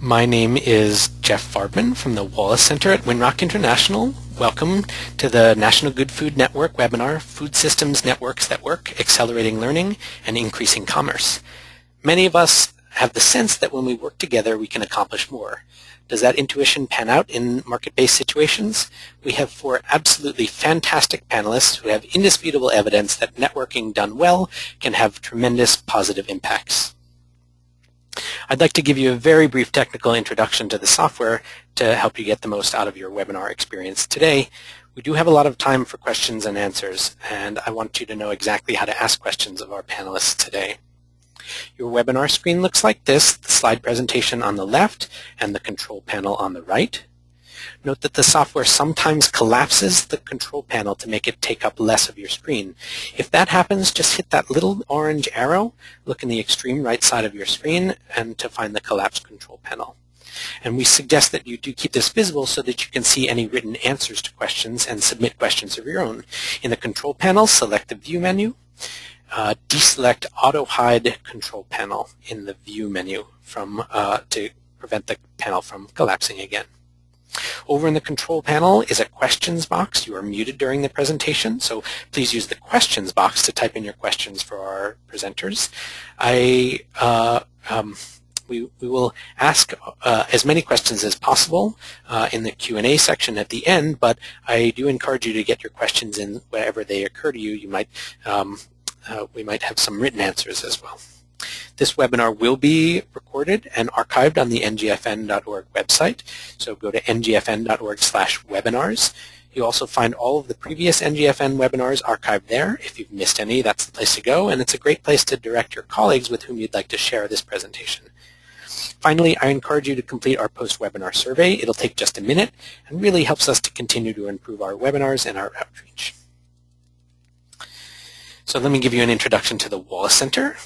My name is Jeff Farbman from the Wallace Center at Winrock International. Welcome to the National Good Food Network webinar, Food Systems Networks That Work, Accelerating Learning and Increasing Commerce. Many of us have the sense that when we work together, we can accomplish more. Does that intuition pan out in market-based situations? We have 4 absolutely fantastic panelists who have indisputable evidence that networking done well can have tremendous positive impacts. I'd like to give you a very brief technical introduction to the software to help you get the most out of your webinar experience today. We do have a lot of time for questions and answers, and I want you to know exactly how to ask questions of our panelists today. Your webinar screen looks like this, the slide presentation on the left and the control panel on the right. Note that the software sometimes collapses the control panel to make it take up less of your screen. If that happens, just hit that little orange arrow, look in the extreme right side of your screen, and to find the collapsed control panel. And we suggest that you do keep this visible so that you can see any written answers to questions and submit questions of your own. In the control panel, select the View menu. Deselect Auto Hide Control Panel in the View menu to prevent the panel from collapsing again. Over in the control panel is a questions box. You are muted during the presentation, so please use the questions box to type in your questions for our presenters. We will ask as many questions as possible in the Q&A section at the end, but I do encourage you to get your questions in wherever they occur to you. We might have some written answers as well. This webinar will be recorded and archived on the ngfn.org website, so go to ngfn.org/webinars. You'll also find all of the previous NGFN webinars archived there. If you've missed any, that's the place to go, and it's a great place to direct your colleagues with whom you'd like to share this presentation. Finally, I encourage you to complete our post-webinar survey. It'll take just a minute and really helps us to continue to improve our webinars and our outreach. So let me give you an introduction to the Wallace Center.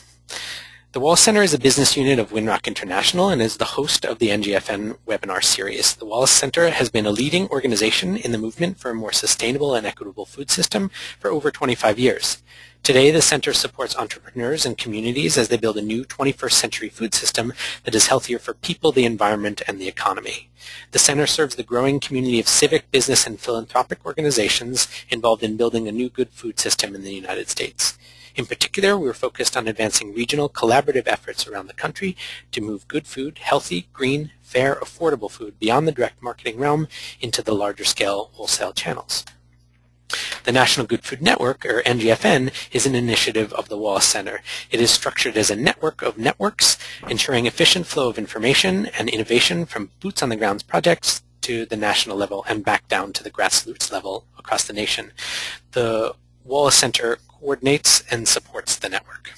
The Wallace Center is a business unit of Winrock International and is the host of the NGFN webinar series. The Wallace Center has been a leading organization in the movement for a more sustainable and equitable food system for over 25 years. Today, the center supports entrepreneurs and communities as they build a new 21st century food system that is healthier for people, the environment, and the economy. The center serves the growing community of civic, business, and philanthropic organizations involved in building a new good food system in the United States. In particular, we're focused on advancing regional collaborative efforts around the country to move good food, healthy, green, fair, affordable food beyond the direct marketing realm into the larger scale wholesale channels. The National Good Food Network, or NGFN, is an initiative of the Wallace Center. It is structured as a network of networks, ensuring efficient flow of information and innovation from boots-on-the-ground projects to the national level and back down to the grassroots level across the nation. The Wallace Center coordinates and supports the network.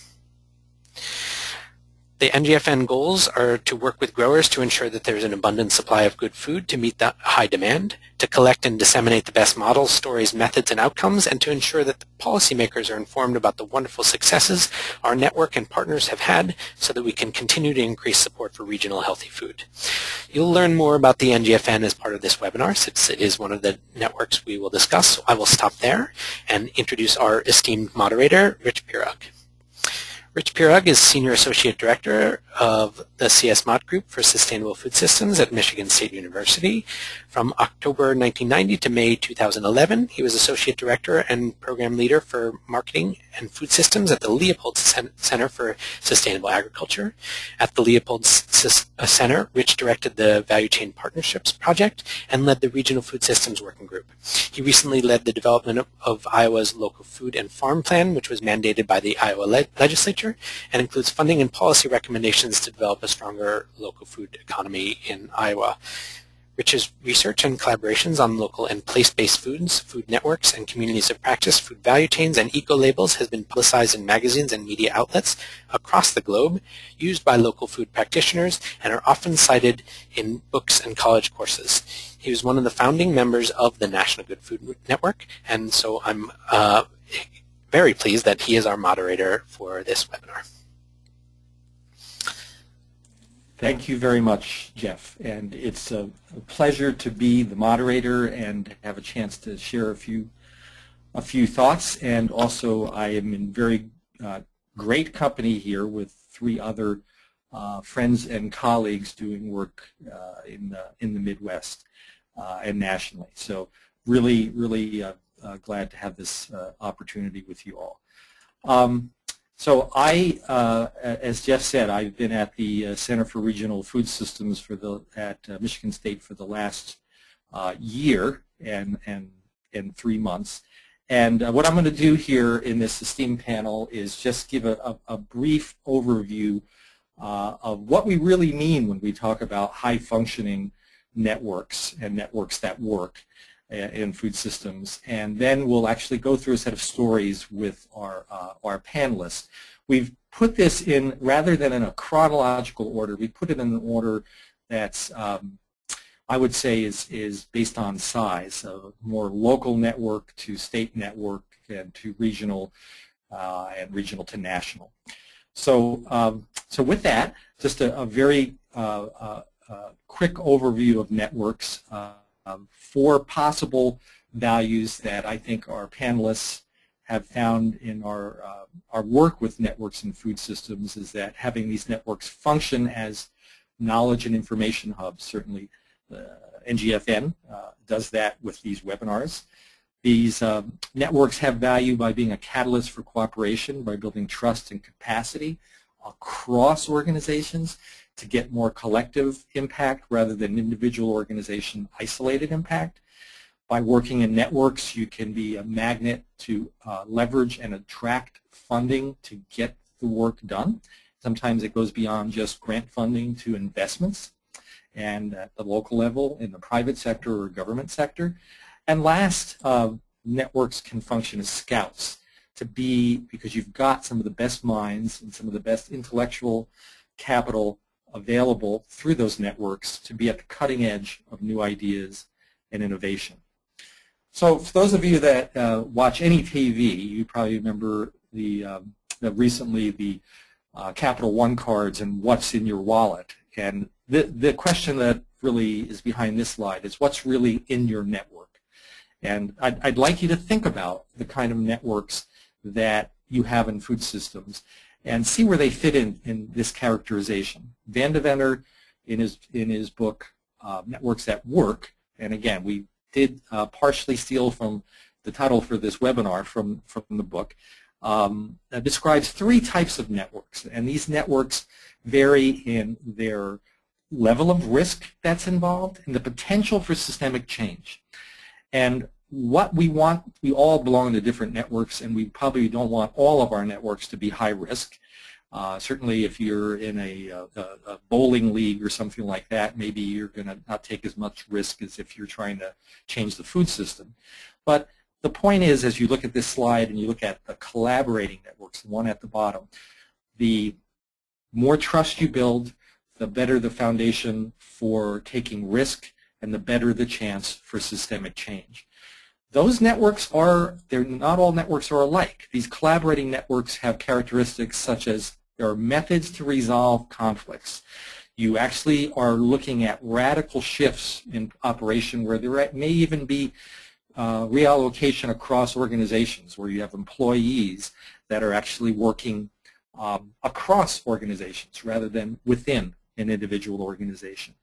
The NGFN goals are to work with growers to ensure that there's an abundant supply of good food to meet the high demand, to collect and disseminate the best models, stories, methods, and outcomes, and to ensure that the policymakers are informed about the wonderful successes our network and partners have had so that we can continue to increase support for regional healthy food. You'll learn more about the NGFN as part of this webinar, since it is one of the networks we will discuss. So I will stop there and introduce our esteemed moderator, Rich Pirog. Rich Pirog is Senior Associate Director of the CS Mott Group for Sustainable Food Systems at Michigan State University. From October 1990 to May 2011, he was Associate Director and Program Leader for Marketing and Food Systems at the Leopold Center for Sustainable Agriculture. At the Leopold Center, Rich directed the Value Chain Partnerships Project and led the Regional Food Systems Working Group. He recently led the development of Iowa's Local Food and Farm Plan, which was mandated by the Iowa legislature and includes funding and policy recommendations to develop a stronger local food economy in Iowa. Rich's research and collaborations on local and place-based foods, food networks, and communities of practice, food value chains, and eco-labels has been publicized in magazines and media outlets across the globe, used by local food practitioners, and are often cited in books and college courses. He was one of the founding members of the National Good Food Network, and so I'm very pleased that he is our moderator for this webinar. Thank you very much, Jeff. And it's a pleasure to be the moderator and have a chance to share a few thoughts. And also, I am in very great company here with 3 other friends and colleagues doing work in the Midwest and nationally. So really, really glad to have this opportunity with you all. So I, as Jeff said, I've been at the Center for Regional Food Systems at Michigan State for the last year and 3 months. And what I'm going to do here in this esteemed panel is just give a brief overview of what we really mean when we talk about high-functioning networks and networks that work in food systems, and then we'll actually go through a set of stories with our panelists. We've put this in, rather than in a chronological order, we put it in an order that's, I would say, is based on size, a more local network to state network and to regional and regional to national. So, so with that, just a very quick overview of networks. 4 possible values that I think our panelists have found in our work with networks and food systems is that having these networks function as knowledge and information hubs. Certainly NGFN does that with these webinars. These networks have value by being a catalyst for cooperation, by building trust and capacity across organizations to get more collective impact rather than individual organization isolated impact. By working in networks, you can be a magnet to leverage and attract funding to get the work done. Sometimes it goes beyond just grant funding to investments, and at the local level, in the private sector or government sector. And last, networks can function as scouts because you've got some of the best minds and some of the best intellectual capital available through those networks to be at the cutting edge of new ideas and innovation. So for those of you that watch any TV, you probably remember recently the Capital One cards and what's in your wallet. And the question that really is behind this slide is what's really in your network. And I'd like you to think about the kind of networks that you have in food systems and see where they fit in this characterization. Van Deventer, in his book, Networks That Work, and again, we did partially steal from the title for this webinar from the book, describes 3 types of networks. And these networks vary in their level of risk that's involved and the potential for systemic change. And what we want, we all belong to different networks, and we probably don't want all of our networks to be high risk. Certainly if you're in a bowling league or something like that, maybe you're going to not take as much risk as if you're trying to change the food system. But the point is, as you look at this slide and you look at the collaborating networks, the one at the bottom, the more trust you build, the better the foundation for taking risk and the better the chance for systemic change. Those networks not all networks are alike. These collaborating networks have characteristics such as there are methods to resolve conflicts. You actually are looking at radical shifts in operation where there may even be reallocation across organizations where you have employees that are actually working across organizations rather than within an individual organization.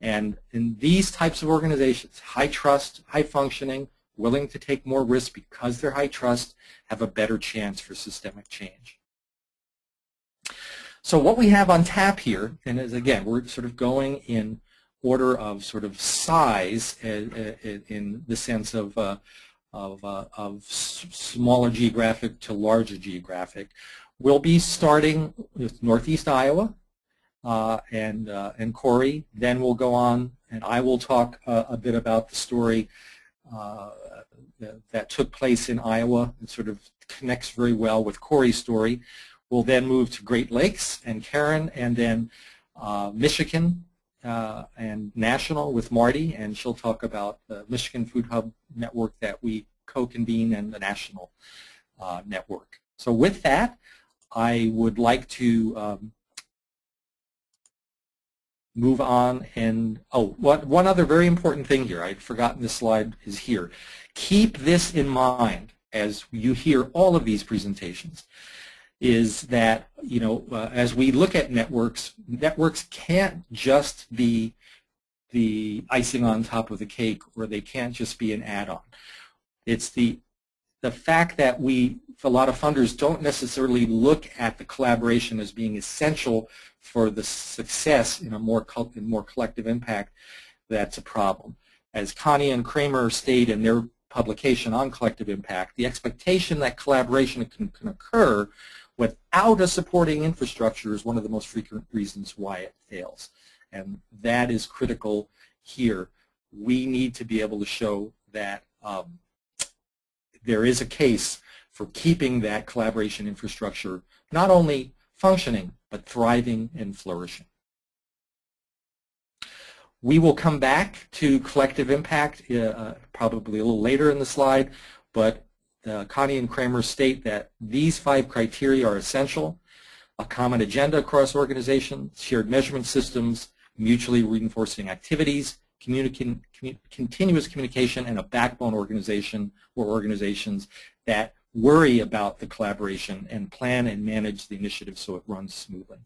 And in these types of organizations, high trust, high functioning, willing to take more risk because they're high trust, have a better chance for systemic change. So what we have on tap here, and as again, we're sort of going in order of sort of size in the sense of smaller geographic to larger geographic. We'll be starting with Northeast Iowa and Corey. Then we'll go on, and I will talk a bit about the story that took place in Iowa. It sort of connects very well with Corey's story. We'll then move to Great Lakes and Karen, and then Michigan and national with Marty, and she'll talk about the Michigan Food Hub network that we co-convene and the national network. So with that, I would like to move on, and one other very important thing here, I'd forgotten this slide is here. Keep this in mind as you hear all of these presentations. is that, as we look at networks, networks can't just be the icing on top of the cake, or they can't just be an add-on. It's the fact that a lot of funders don't necessarily look at the collaboration as being essential for the success in a more collective impact that's a problem. As Connie and Kramer state in their publication on collective impact, the expectation that collaboration can occur without a supporting infrastructure is one of the most frequent reasons why it fails. And that is critical here. We need to be able to show that there is a case for keeping that collaboration infrastructure not only functioning, but thriving and flourishing. We will come back to collective impact probably a little later in the slide, but Connie and Kramer state that these 5 criteria are essential: a common agenda across organizations, shared measurement systems, mutually reinforcing activities, continuous communication, and a backbone organization or organizations that worry about the collaboration and plan and manage the initiative so it runs smoothly.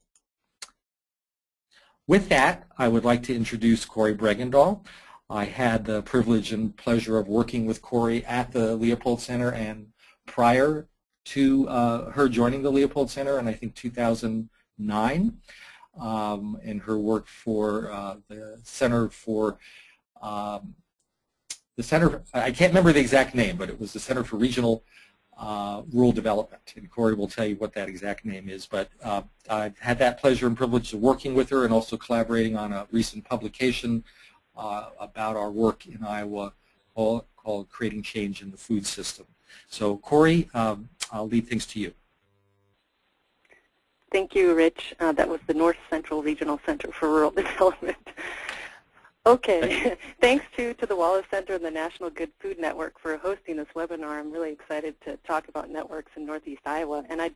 With that, I would like to introduce Corey Bregendahl. I had the privilege and pleasure of working with Corey at the Leopold Center, and prior to her joining the Leopold Center in, I think, 2009, in her work for the Center for, I can't remember the exact name, but it was the Center for Regional Rural Development, and Corey will tell you what that exact name is. But I've had that pleasure and privilege of working with her and also collaborating on a recent publication about our work in Iowa called Creating Change in the Food System. So Corey, I'll leave things to you. Thank you, Rich. That was the North Central Regional Center for Rural Development. Okay, thanks to the Wallace Center and the National Good Food Network for hosting this webinar. I'm really excited to talk about networks in Northeast Iowa. And I'd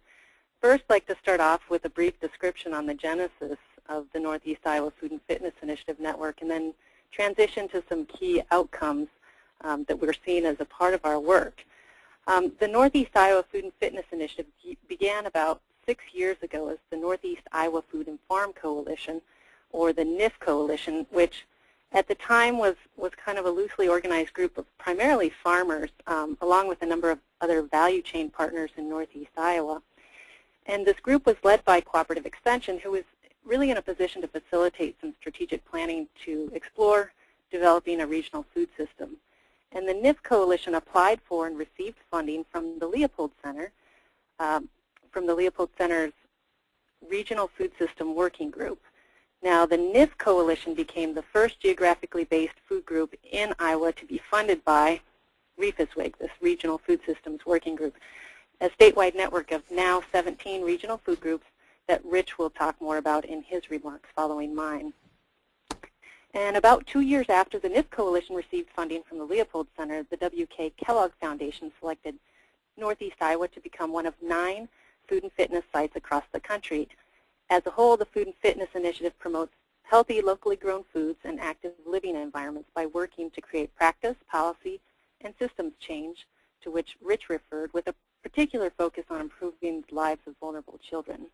first like to start off with a brief description on the genesis of the Northeast Iowa Food and Fitness Initiative Network, and then transition to some key outcomes that we're seeing as a part of our work. The Northeast Iowa Food and Fitness Initiative began about 6 years ago as the Northeast Iowa Food and Farm Coalition, or the NIF Coalition, which at the time was kind of a loosely organized group of primarily farmers, along with a number of other value chain partners in Northeast Iowa. And this group was led by Cooperative Extension, who was really in a position to facilitate some strategic planning to explore developing a regional food system. And the NIF Coalition applied for and received funding from the Leopold Center, from the Leopold Center's Regional Food System Working Group. Now, the NIF Coalition became the first geographically based food group in Iowa to be funded by RFSWG, this Regional Food Systems Working Group, a statewide network of now 17 regional food groups that Rich will talk more about in his remarks following mine. And about 2 years after the NIF Coalition received funding from the Leopold Center, the W.K. Kellogg Foundation selected Northeast Iowa to become one of 9 food and fitness sites across the country. As a whole, the Food and Fitness Initiative promotes healthy, locally grown foods and active living environments by working to create practice, policy, and systems change, to which Rich referred, with a particular focus on improving the lives of vulnerable children.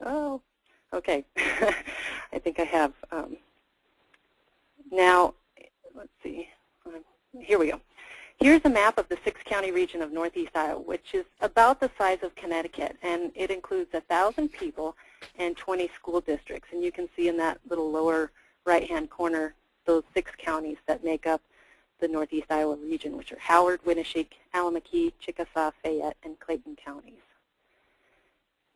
Oh, okay. I think I have. Now, let's see. Here we go. Here's a map of the 6-county region of Northeast Iowa, which is about the size of Connecticut, and it includes 1,000 people and 20 school districts. And you can see in that little lower right-hand corner those 6 counties that make up the Northeast Iowa region, which are Howard, Winneshiek, Allamakee, Chickasaw, Fayette, and Clayton counties.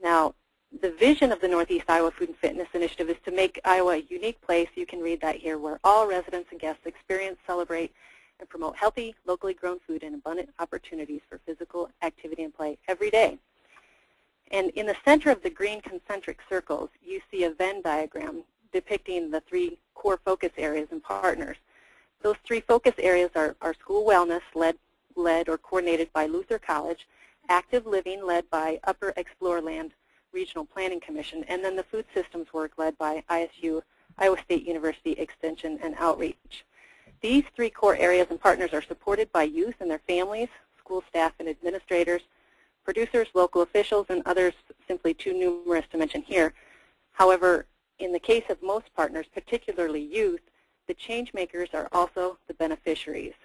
Now, the vision of the Northeast Iowa Food and Fitness Initiative is to make Iowa a unique place, you can read that here, where all residents and guests experience, celebrate, and promote healthy, locally grown food and abundant opportunities for physical activity and play every day. And in the center of the green concentric circles, you see a Venn diagram depicting the 3 core focus areas and partners. Those 3 focus areas are school wellness, led or coordinated by Luther College, active living, led by Upper Explore Land Regional Planning Commission, and then the food systems work led by ISU, Iowa State University Extension and Outreach. These 3 core areas and partners are supported by youth and their families, school staff and administrators, producers, local officials, and others simply too numerous to mention here. However, in the case of most partners, particularly youth, the change makers are also the beneficiaries.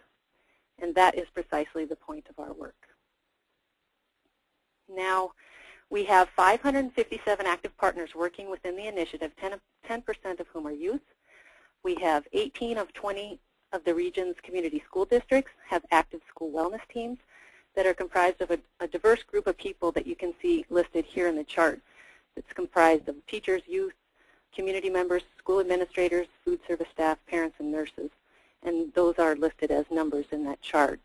And that is precisely the point of our work. Now, we have 557 active partners working within the initiative, 10% of whom are youth. We have 18 of 20 of the region's community school districts have active school wellness teams that are comprised of a diverse group of people that you can see listed here in the chart. It's comprised of teachers, youth, community members, school administrators, food service staff, parents, and nurses. And those are listed as numbers in that chart.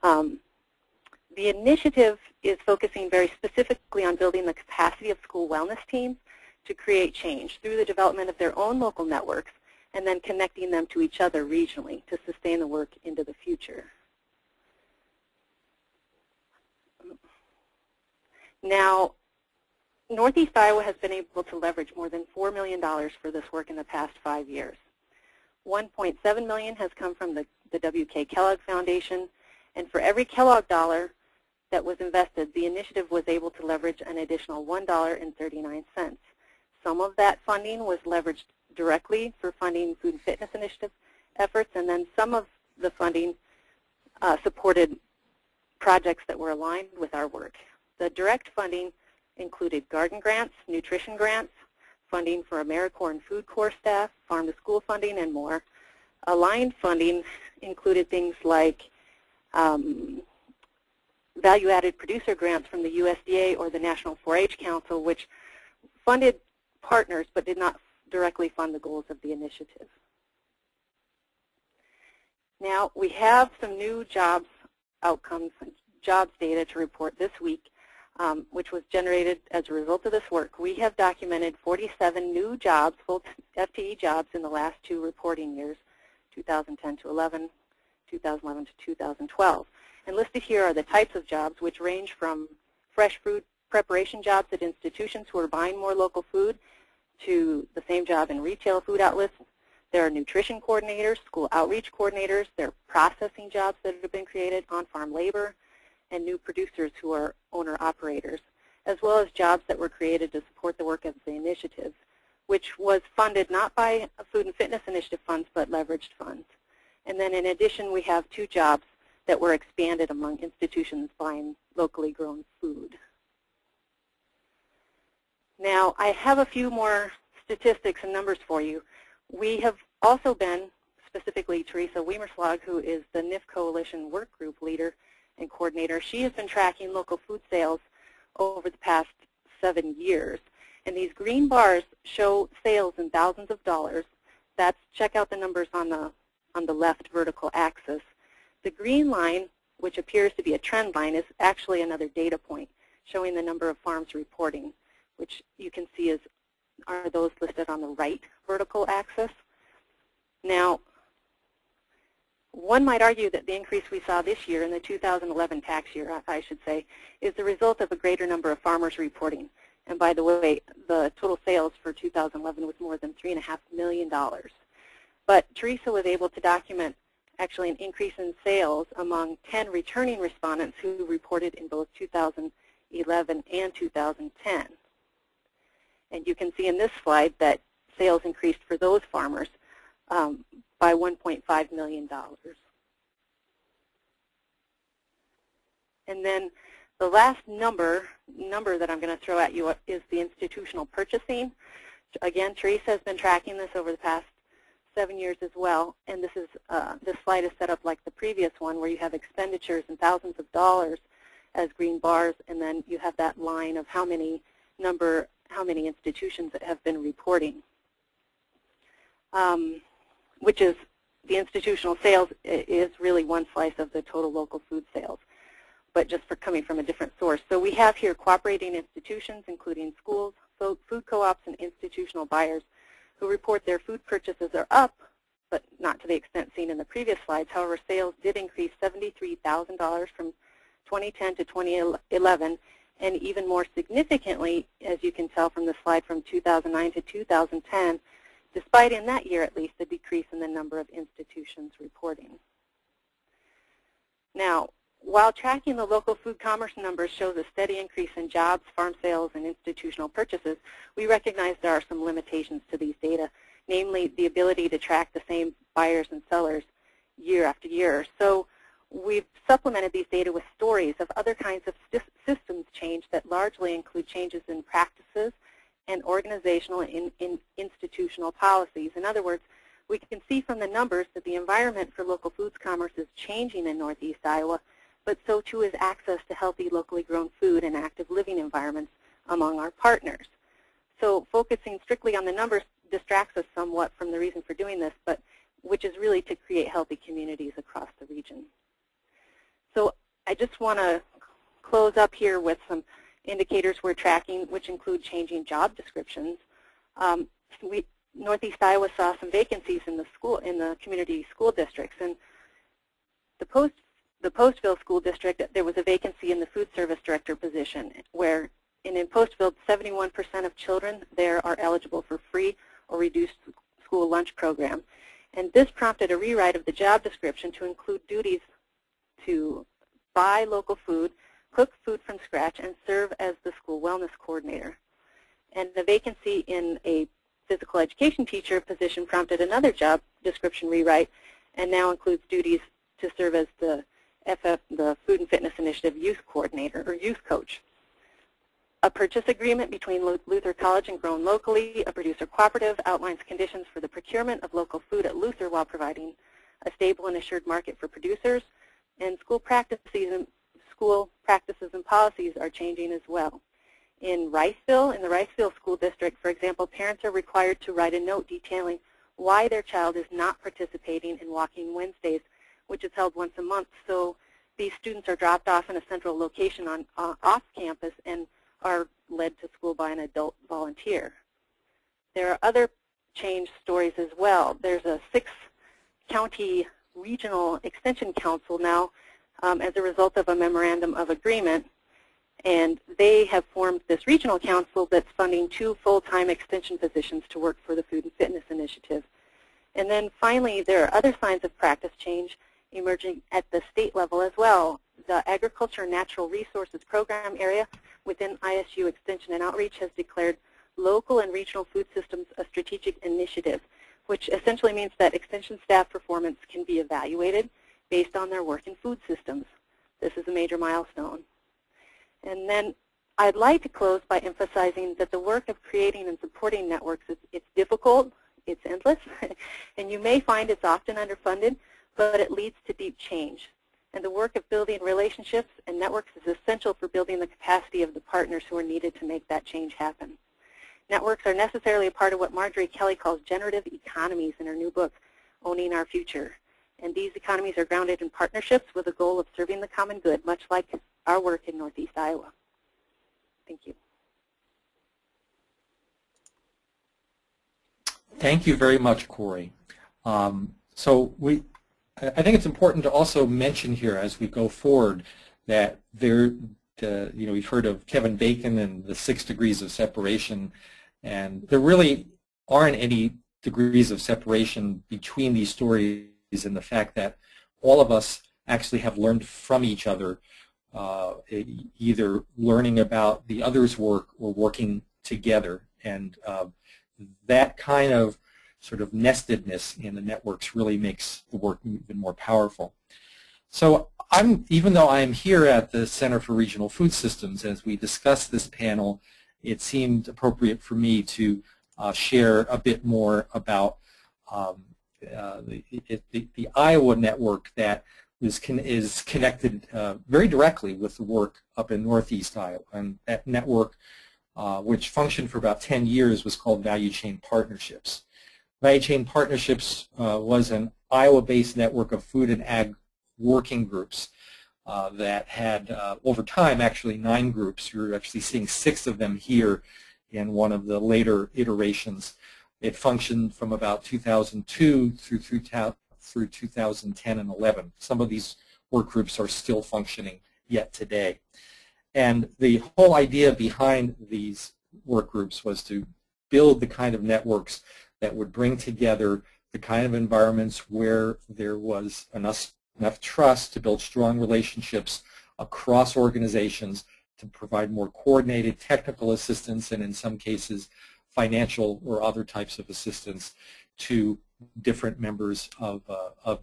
The initiative is focusing very specifically on building the capacity of school wellness teams to create change through the development of their own local networks and then connecting them to each other regionally to sustain the work into the future. Now, Northeast Iowa has been able to leverage more than $4 million for this work in the past 5 years. $1.7 million has come from the W.K. Kellogg Foundation, and for every Kellogg dollar that was invested, the initiative was able to leverage an additional $1.39. Some of that funding was leveraged directly for funding food and fitness initiative efforts, and then some of the funding supported projects that were aligned with our work. The direct funding included garden grants, nutrition grants, funding for AmeriCorps Food Corps staff, farm-to-school funding, and more. Aligned funding included things like value-added producer grants from the USDA or the National 4-H Council, which funded partners but did not directly fund the goals of the initiative. Now, we have some new jobs outcomes, jobs data to report this week, which was generated as a result of this work. We have documented 47 new jobs, full FTE jobs, in the last 2 reporting years, 2010 to 11, 2011 to 2012. And listed here are the types of jobs, which range from fresh food preparation jobs at institutions who are buying more local food to the same job in retail food outlets. There are nutrition coordinators, school outreach coordinators, there are processing jobs that have been created, on-farm labor, and new producers who are owner-operators, as well as jobs that were created to support the work of the initiative, which was funded not by Food and Fitness Initiative funds, but leveraged funds. And then in addition, we have 2 jobs that were expanded among institutions buying locally grown food. Now, I have a few more statistics and numbers for you. We have also been, specifically Teresa Wiemerslag, who is the NIF Coalition Work Group leader and coordinator, she has been tracking local food sales over the past 7 years. And these green bars show sales in thousands of dollars. That's, check out the numbers on the left vertical axis. The green line, which appears to be a trend line, is actually another data point showing the number of farms reporting, which you can see are those listed on the right vertical axis. Now, one might argue that the increase we saw this year, in the 2011 tax year, I should say, is the result of a greater number of farmers reporting. And by the way, the total sales for 2011 was more than $3.5 million. But Teresa was able to document actually an increase in sales among 10 returning respondents who reported in both 2011 and 2010. And you can see in this slide that sales increased for those farmers by $1.5 million. And then the last number that I'm going to throw at you is the institutional purchasing. Again, Teresa has been tracking this over the past 7 years as well, and this slide is set up like the previous one, where you have expenditures in thousands of dollars as green bars, and then you have that line of how many institutions that have been reporting, which is the institutional sales is really one slice of the total local food sales, but just for coming from a different source. So we have here cooperating institutions, including schools, food co-ops, and institutional buyers who report their food purchases are up, but not to the extent seen in the previous slides. However, sales did increase $73,000 from 2010 to 2011, and even more significantly, as you can tell from the slide, from 2009 to 2010, despite in that year at least a decrease in the number of institutions reporting. Now, while tracking the local food commerce numbers shows a steady increase in jobs, farm sales, and institutional purchases, we recognize there are some limitations to these data, namely the ability to track the same buyers and sellers year after year. So we've supplemented these data with stories of other kinds of systems change that largely include changes in practices and organizational and institutional policies. In other words, we can see from the numbers that the environment for local foods commerce is changing in Northeast Iowa, but so too is access to healthy, locally grown food and active living environments among our partners. So focusing strictly on the numbers distracts us somewhat from the reason for doing this, but which is really to create healthy communities across the region. So I just want to close up here with some indicators we're tracking, which include changing job descriptions. Northeast Iowa saw some vacancies in the community school districts, and the Postville School District, there was a vacancy in the food service director position, where in Postville, 71% of children there are eligible for free or reduced school lunch program. And this prompted a rewrite of the job description to include duties to buy local food, cook food from scratch, and serve as the school wellness coordinator. And the vacancy in a physical education teacher position prompted another job description rewrite, and now includes duties to serve as the Food and Fitness Initiative youth coordinator or youth coach. A purchase agreement between Luther College and Grown Locally, a producer cooperative, outlines conditions for the procurement of local food at Luther while providing a stable and assured market for producers. And school practices and policies are changing as well. In the Riceville School District, for example, parents are required to write a note detailing why their child is not participating in Walking Wednesdays, which is held once a month. So these students are dropped off in a central location off campus and are led to school by an adult volunteer. There are other change stories as well. There's a 6-county regional extension council now as a result of a memorandum of agreement, and they have formed this regional council that's funding 2 full-time extension positions to work for the Food and Fitness Initiative. And then finally, there are other signs of practice change emerging at the state level as well. The Agriculture and Natural Resources Program area within ISU Extension and Outreach has declared local and regional food systems a strategic initiative, which essentially means that extension staff performance can be evaluated based on their work in food systems. This is a major milestone. And then I'd like to close by emphasizing that the work of creating and supporting networks, it's difficult, it's endless, and you may find it's often underfunded, but it leads to deep change. And the work of building relationships and networks is essential for building the capacity of the partners who are needed to make that change happen. Networks are necessarily a part of what Marjorie Kelly calls generative economies in her new book, Owning Our Future. And these economies are grounded in partnerships with a goal of serving the common good, much like our work in Northeast Iowa. Thank you. Thank you very much, Corey. I think it's important to also mention here as we go forward that we've heard of Kevin Bacon and the 6 degrees of separation, and there really aren't any degrees of separation between these stories in the fact that all of us actually have learned from each other, either learning about the other's work or working together. And that kind of sort of nestedness in the networks really makes the work even more powerful. So even though I'm here at the Center for Regional Food Systems, as we discuss this panel, it seemed appropriate for me to share a bit more about the Iowa network that is connected very directly with the work up in Northeast Iowa. And that network, which functioned for about 10 years, was called Value Chain Partnerships. Value Chain Partnerships was an Iowa-based network of food and ag working groups that had, over time, actually 9 groups. You're actually seeing 6 of them here in one of the later iterations. It functioned from about 2002 through 2010 and 11. Some of these work groups are still functioning yet today. And the whole idea behind these work groups was to build the kind of networks that would bring together the kind of environments where there was enough enough trust to build strong relationships across organizations to provide more coordinated technical assistance and in some cases financial or other types of assistance to different members of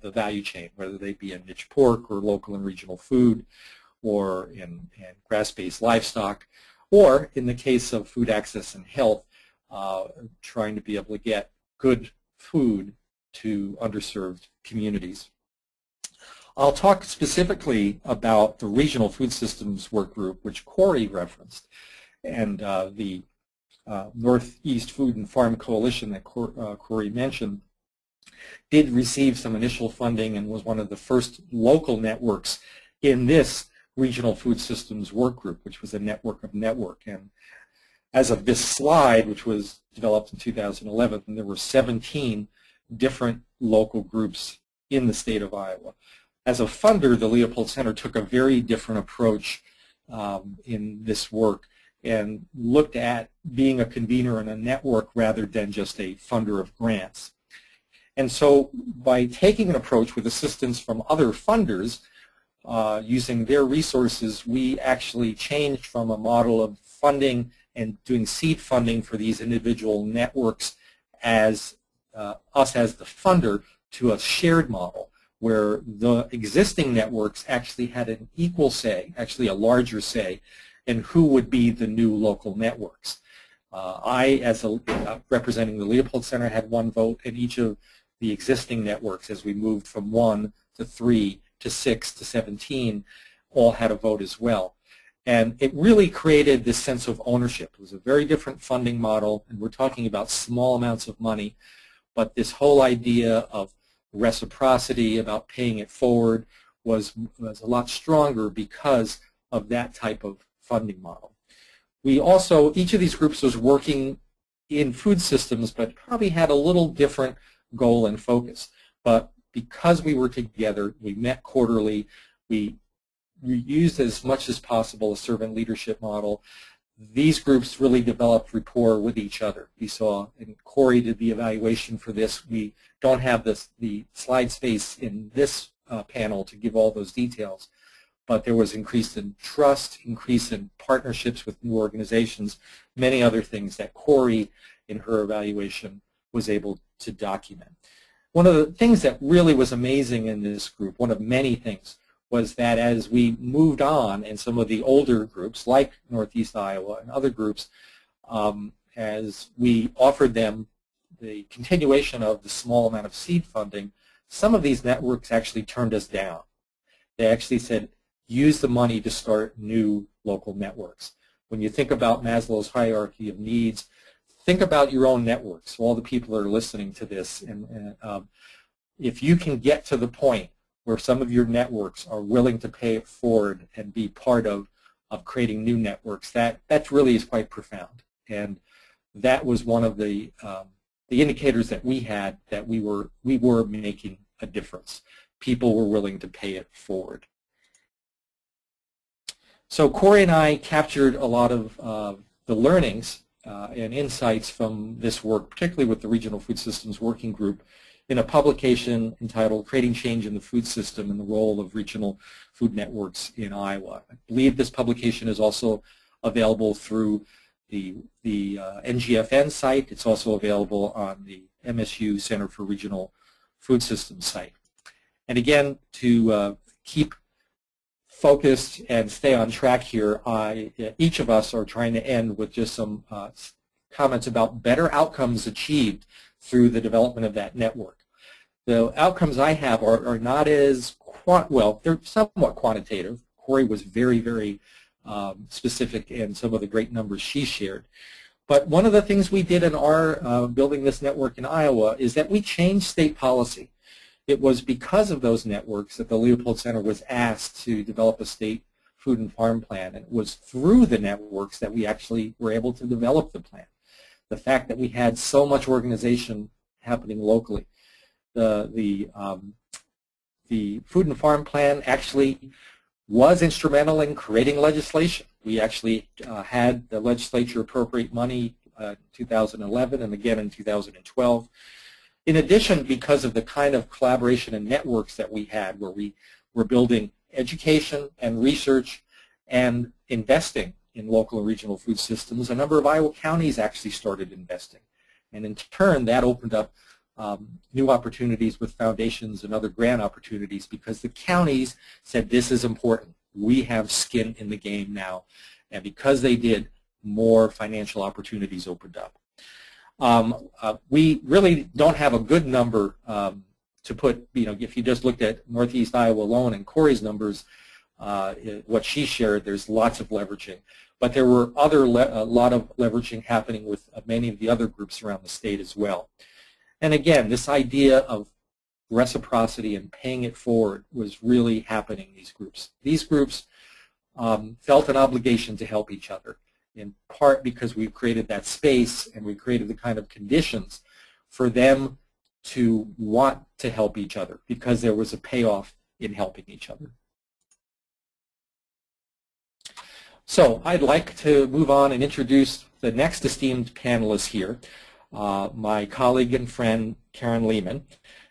the value chain, whether they be in niche pork or local and regional food or in grass-based livestock, or in the case of food access and health, trying to be able to get good food to underserved communities. I'll talk specifically about the Regional Food Systems Work Group, which Corey referenced, and the Northeast Food and Farm Coalition that Corey mentioned did receive some initial funding and was one of the first local networks in this Regional Food Systems Work Group, which was a network of network. And as of this slide, which was developed in 2011, there were 17 different local groups in the state of Iowa. As a funder, the Leopold Center took a very different approach in this work and looked at being a convener in a network rather than just a funder of grants. And so by taking an approach with assistance from other funders, using their resources, we actually changed from a model of funding and doing seed funding for these individual networks as us as the funder to a shared model where the existing networks actually had an equal say, actually a larger say, in who would be the new local networks. I, as representing the Leopold Center, had one vote, and each of the existing networks, as we moved from 1 to 3 to 6 to 17, all had a vote as well. And it really created this sense of ownership. It was a very different funding model, and we're talking about small amounts of money, but this whole idea of reciprocity, about paying it forward, was a lot stronger because of that type of funding model. We also, each of these groups was working in food systems, but probably had a little different goal and focus. But because we were together, we met quarterly, we used as much as possible a servant leadership model. These groups really developed rapport with each other. We saw, and Corey did the evaluation for this. We don't have the slide space in this panel to give all those details, but there was increase in trust, increase in partnerships with new organizations, many other things that Corey, in her evaluation, was able to document. One of the things that really was amazing in this group, one of many things, was that as we moved on in some of the older groups, like Northeast Iowa and other groups, as we offered them the continuation of the small amount of seed funding, some of these networks actually turned us down. They actually said, use the money to start new local networks. When you think about Maslow's hierarchy of needs, think about your own networks. All the people that are listening to this, and if you can get to the point where some of your networks are willing to pay it forward and be part of creating new networks, that really is quite profound. And that was one of the indicators that we had that we were making a difference. People were willing to pay it forward. So Corey and I captured a lot of the learnings and insights from this work, particularly with the Regional Food Systems Working Group, in a publication entitled Creating Change in the Food System and the Role of Regional Food Networks in Iowa. I believe this publication is also available through the NGFN site. It's also available on the MSU Center for Regional Food Systems site. And again, to keep focused and stay on track here, each of us are trying to end with just some comments about better outcomes achieved through the development of that network. The outcomes I have are not as, well, they're somewhat quantitative. Corey was very, very specific in some of the great numbers she shared. But one of the things we did in our building this network in Iowa is that we changed state policy. It was because of those networks that the Leopold Center was asked to develop a state food and farm plan, and it was through the networks that we actually were able to develop the plan. The fact that we had so much organization happening locally. The food and farm plan actually was instrumental in creating legislation. We actually had the legislature appropriate money in 2011 and again in 2012 In addition, because of the kind of collaboration and networks that we had, where we were building education and research and investing in local and regional food systems, a number of Iowa counties actually started investing. And in turn, that opened up new opportunities with foundations and other grant opportunities, because the counties said, this is important. We have skin in the game now. And because they did, more financial opportunities opened up. We really don't have a good number to put, if you just looked at Northeast Iowa alone and Corey's numbers, what she shared, there's lots of leveraging. But there were a lot of leveraging happening with many of the other groups around the state as well. And again, this idea of reciprocity and paying it forward was really happening in these groups. These groups felt an obligation to help each other, in part because we created that space and we created the kind of conditions for them to want to help each other, because there was a payoff in helping each other. So I'd like to move on and introduce the next esteemed panelist here, my colleague and friend, Karen Lehman.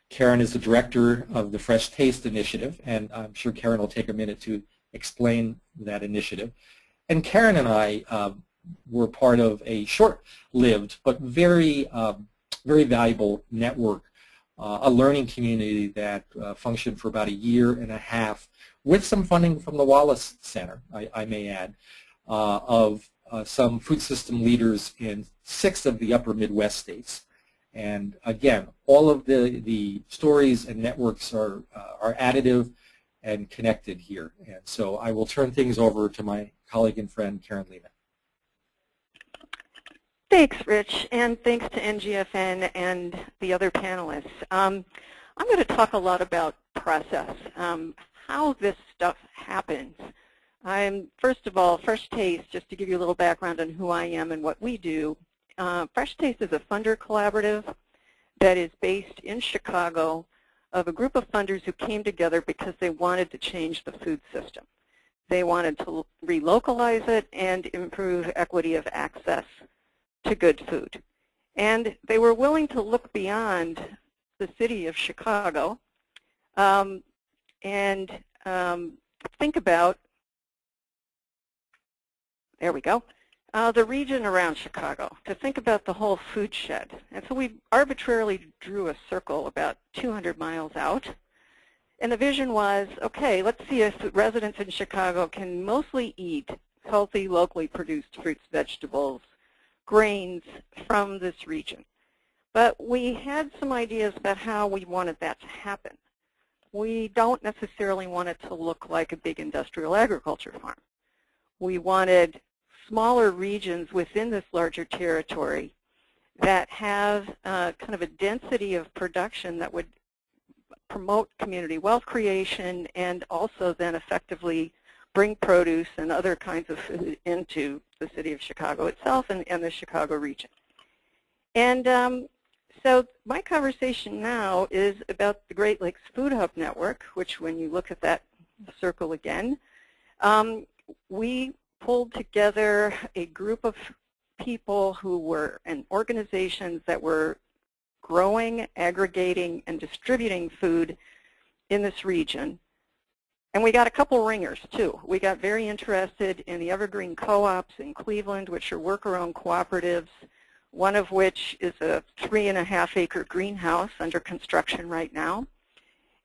Karen is the director of the Fresh Taste Initiative, and I'm sure Karen will take a minute to explain that initiative. And Karen and I were part of a short-lived but very, very valuable network, a learning community that functioned for about a year and a half, with some funding from the Wallace Center, I may add, of some food system leaders in 6 of the upper Midwest states. And again, all of the stories and networks are additive and connected here. And so I will turn things over to my colleague and friend, Karen Lehman. Thanks, Rich, and thanks to NGFN and the other panelists. I'm going to talk a lot about process, how this stuff happens. First of all, Fresh Taste, just to give you a little background on who I am and what we do. Fresh Taste is a funder collaborative that is based in Chicago, of a group of funders who came together because they wanted to change the food system. They wanted to relocalize it and improve equity of access to good food. And they were willing to look beyond the city of Chicago and think about, there we go, the region around Chicago, to think about the whole food shed. And so we arbitrarily drew a circle about 200 miles out. And the vision was, okay, let's see if residents in Chicago can mostly eat healthy, locally produced fruits, vegetables, grains from this region. But we had some ideas about how we wanted that to happen. We don't necessarily want it to look like a big industrial agriculture farm. We wanted smaller regions within this larger territory that have kind of a density of production that would promote community wealth creation and also then effectively bring produce and other kinds of food into the city of Chicago itself and the Chicago region. And so my conversation now is about the Great Lakes Food Hub Network, which when you look at that circle again, we pulled together a group of people who were in organizations that were growing, aggregating, and distributing food in this region. And we got a couple ringers, too. We got very interested in the Evergreen Co-ops in Cleveland, which are worker-owned cooperatives, one of which is a 3.5-acre greenhouse under construction right now.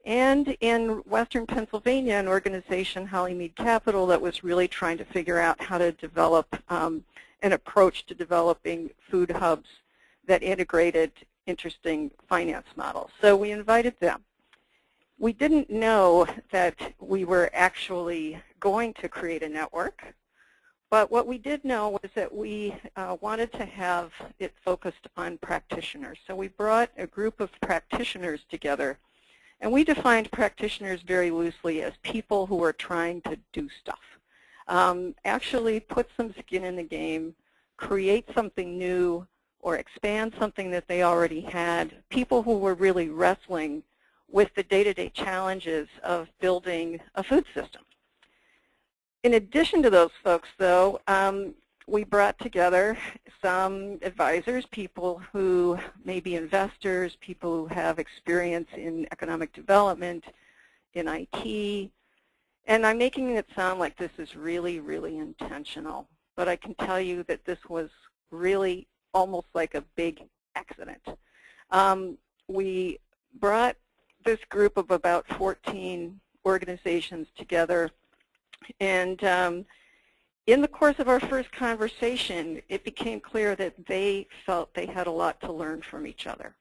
And in western Pennsylvania, an organization, Hollymead Capital, that was really trying to figure out how to develop an approach to developing food hubs that integrated interesting finance models. So we invited them. We didn't know that we were actually going to create a network, but what we did know was that we wanted to have it focused on practitioners. So we brought a group of practitioners together. And we defined practitioners very loosely as people who are trying to do stuff, actually put some skin in the game, create something new, or expand something that they already had, people who were really wrestling with the day-to-day challenges of building a food system. In addition to those folks, though, we brought together some advisors, people who may be investors, people who have experience in economic development, in IT, and I'm making it sound like this is really, really intentional, but I can tell you that this was really almost like a big accident. We brought this group of about 14 organizations together, and in the course of our first conversation, it became clear that they felt they had a lot to learn from each other.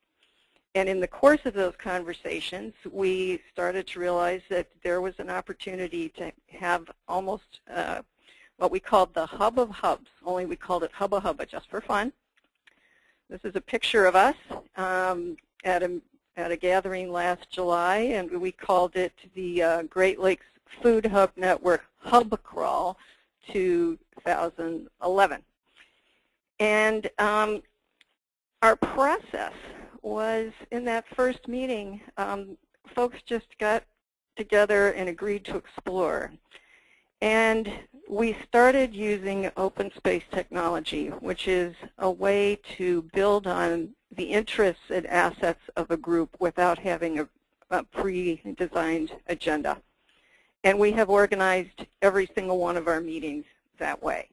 And in the course of those conversations, we started to realize that there was an opportunity to have almost what we called the hub of hubs, only we called it Hubba Hubba just for fun. This is a picture of us at a gathering last July, and we called it the Great Lakes Food Hub Network Hub Crawl 2011. And our process was, in that first meeting, folks just got together and agreed to explore. And we started using open space technology, which is a way to build on the interests and assets of a group without having a pre-designed agenda. And we have organized every single one of our meetings that way.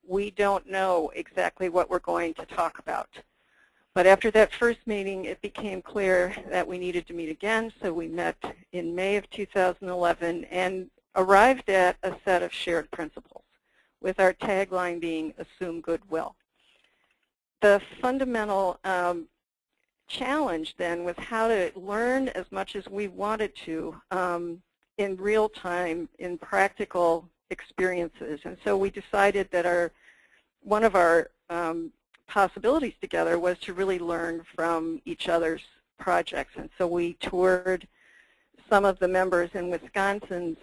We don't know exactly what we're going to talk about. But after that first meeting, it became clear that we needed to meet again, so we met in May of 2011 and arrived at a set of shared principles, with our tagline being Assume Goodwill. The fundamental challenge then was how to learn as much as we wanted to in real time, in practical experiences. And so we decided that one of our possibilities together was to really learn from each other's projects. And so we toured some of the members in Wisconsin's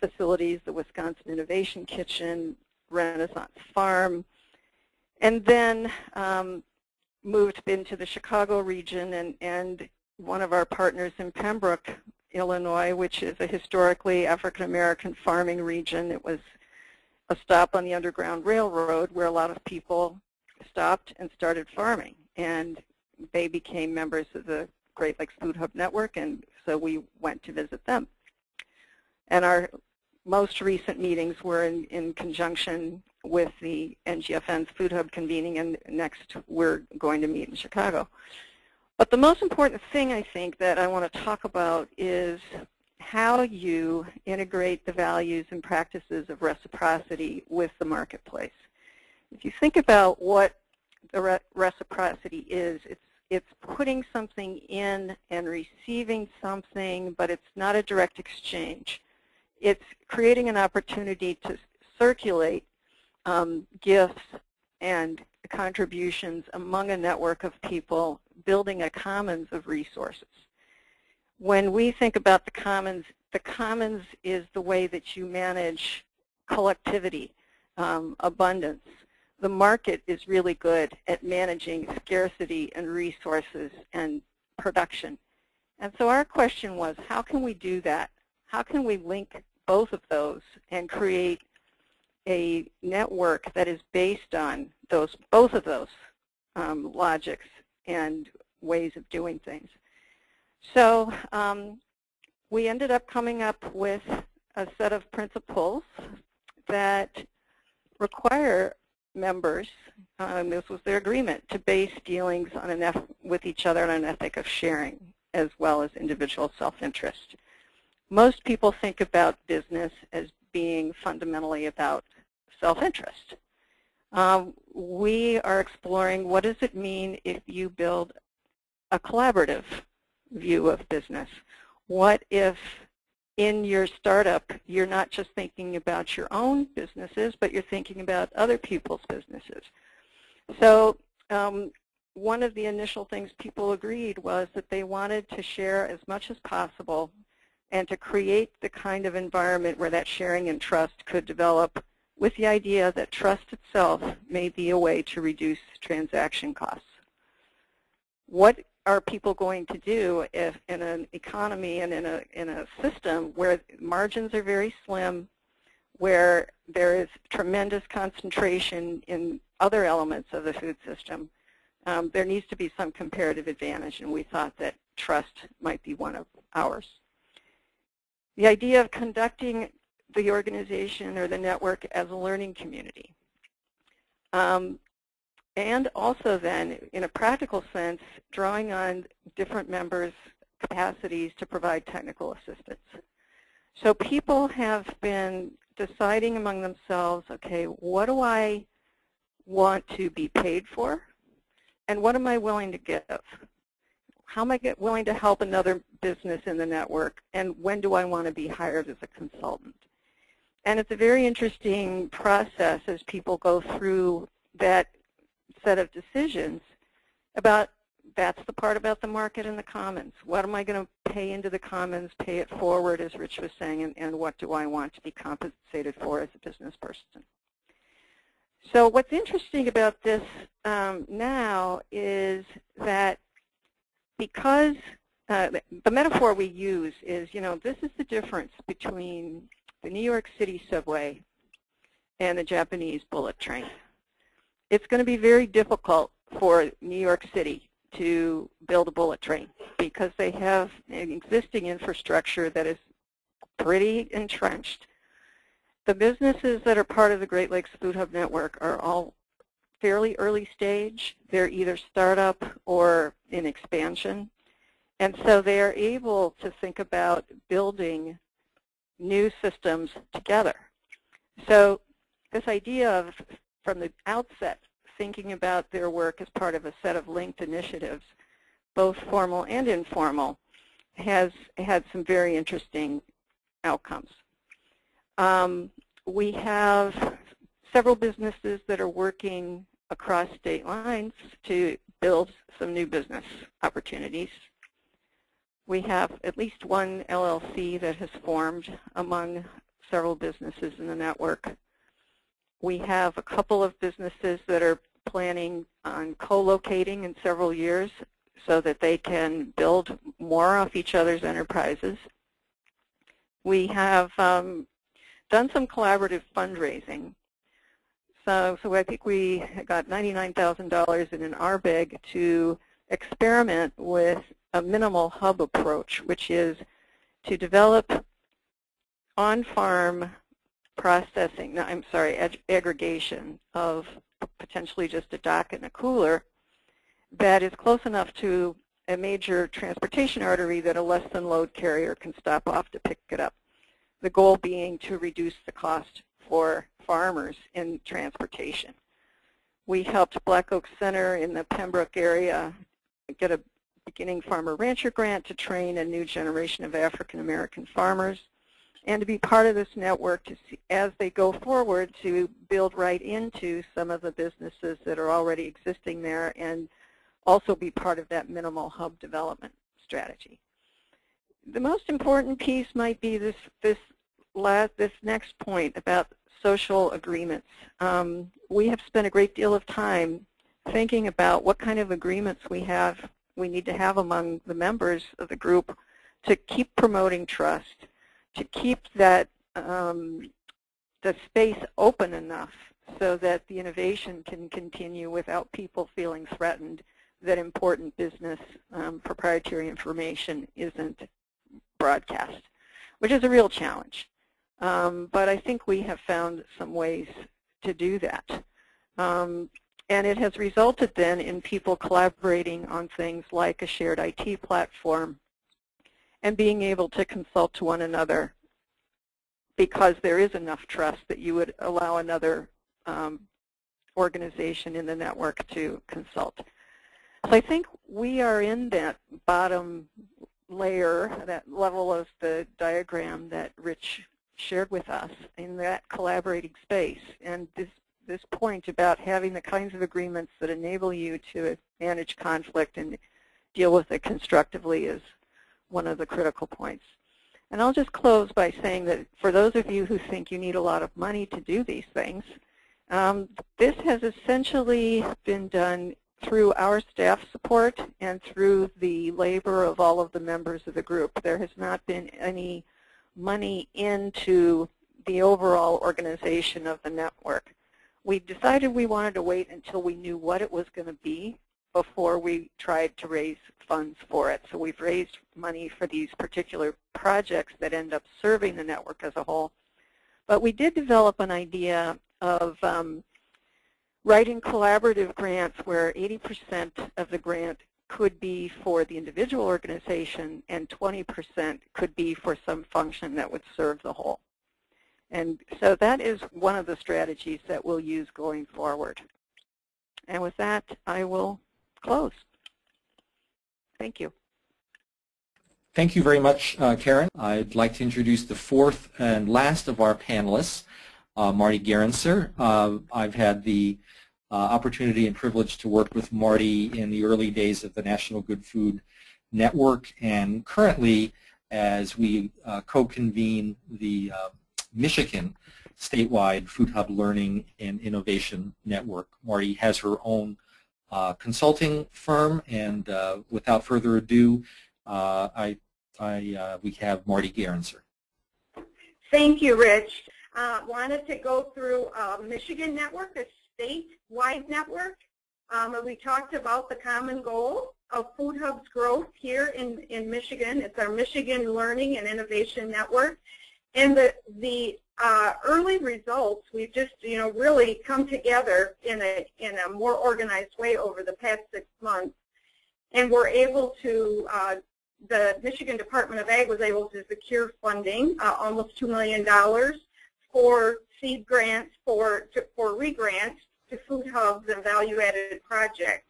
facilities, the Wisconsin Innovation Kitchen, Renaissance Farm, and then moved into the Chicago region, and one of our partners in Pembroke, Illinois, which is a historically African-American farming region. It was a stop on the Underground Railroad where a lot of people stopped and started farming, and they became members of the Great Lakes Food Hub Network, and so we went to visit them. And our most recent meetings were in conjunction with the NGFN's Food Hub convening, and next we're going to meet in Chicago. But the most important thing, I think, that I want to talk about is how you integrate the values and practices of reciprocity with the marketplace. If you think about what the reciprocity is, it's putting something in and receiving something, but it's not a direct exchange. It's creating an opportunity to circulate gifts and contributions among a network of people, building a commons of resources. When we think about the commons is the way that you manage collectivity, abundance. The market is really good at managing scarcity and resources and production. And so our question was, how can we do that? How can we link both of those and create a network that is based on both of those logics and ways of doing things? So we ended up coming up with a set of principles that require members, this was their agreement, to base dealings on with each other on an ethic of sharing as well as individual self-interest. Most people think about business as being fundamentally about self-interest. We are exploring what does it mean if you build a collaborative view of business. What if in your startup you're not just thinking about your own businesses, but you're thinking about other people's businesses? So one of the initial things people agreed was that they wanted to share as much as possible and to create the kind of environment where that sharing and trust could develop, with the idea that trust itself may be a way to reduce transaction costs. What are people going to do if in an economy and in a system where margins are very slim, where there is tremendous concentration in other elements of the food system, there needs to be some comparative advantage, and we thought that trust might be one of ours. The idea of conducting the organization or the network as a learning community. And also then, in a practical sense, drawing on different members' capacities to provide technical assistance. So people have been deciding among themselves, okay, what do I want to be paid for? And what am I willing to give? How am I willing to help another business in the network? And when do I want to be hired as a consultant? And it's a very interesting process as people go through that set of decisions about, that's the part about the market and the commons. What am I going to pay into the commons, pay it forward, as Rich was saying, and what do I want to be compensated for as a business person? So what's interesting about this now is that because the metaphor we use is, this is the difference between the New York City subway and the Japanese bullet train. It's going to be very difficult for New York City to build a bullet train because they have an existing infrastructure that is pretty entrenched. The businesses that are part of the Great Lakes Food Hub Network are all fairly early stage. They're either startup or in expansion. And so they are able to think about building new systems together. So this idea of, from the outset, thinking about their work as part of a set of linked initiatives, both formal and informal, has had some very interesting outcomes. We have several businesses that are working across state lines to build some new business opportunities. We have at least one LLC that has formed among several businesses in the network. We have a couple of businesses that are planning on co-locating in several years so that they can build more off each other's enterprises. We have done some collaborative fundraising. So I think we got $99,000 in an RBEG to experiment with a minimal hub approach, which is to develop on-farm processing, aggregation of potentially just a dock and a cooler that is close enough to a major transportation artery that a less than load carrier can stop off to pick it up. The goal being to reduce the cost for farmers in transportation. We helped Black Oak Center in the Pembroke area get a beginning farmer rancher grant to train a new generation of African American farmers, and to be part of this network to see, as they go forward, to build right into some of the businesses that are already existing there and also be part of that minimal hub development strategy. The most important piece might be this next point about social agreements. We have spent a great deal of time thinking about what kind of agreements we need to have among the members of the group to keep promoting trust, to keep that the space open enough so that the innovation can continue without people feeling threatened that important business proprietary information isn't broadcast, which is a real challenge. But I think we have found some ways to do that. And it has resulted then in people collaborating on things like a shared IT platform and being able to consult to one another because there is enough trust that you would allow another organization in the network to consult. So I think we are in that bottom layer, that level of the diagram that Rich shared with us, in that collaborating space. And this point about having the kinds of agreements that enable you to manage conflict and deal with it constructively is one of the critical points. And I'll just close by saying that for those of you who think you need a lot of money to do these things, this has essentially been done through our staff support and through the labor of all of the members of the group. There has not been any money into the overall organization of the network. We decided we wanted to wait until we knew what it was going to be before we tried to raise funds for it. So we've raised money for these particular projects that end up serving the network as a whole. But we did develop an idea of writing collaborative grants where 80% of the grant could be for the individual organization and 20% could be for some function that would serve the whole. And so that is one of the strategies that we'll use going forward. And with that, I will close. Thank you. Thank you very much, Karen. I'd like to introduce the fourth and last of our panelists, Marty Gerenser. I've had the opportunity and privilege to work with Marty in the early days of the National Good Food Network, and currently as we co-convene the Michigan statewide Food Hub Learning and Innovation Network. Marty has her own consulting firm, and without further ado, we have Marty Gerenser. Thank you, Rich. Wanted to go through Michigan Network, a statewide network. We talked about the common goal of Food Hub's growth here in Michigan. It's our Michigan Learning and Innovation Network. And the early results, we've just really come together in a more organized way over the past 6 months, and we're able to. The Michigan Department of Ag was able to secure funding, almost $2 million, for seed grants for re-grants to food hubs and value-added projects.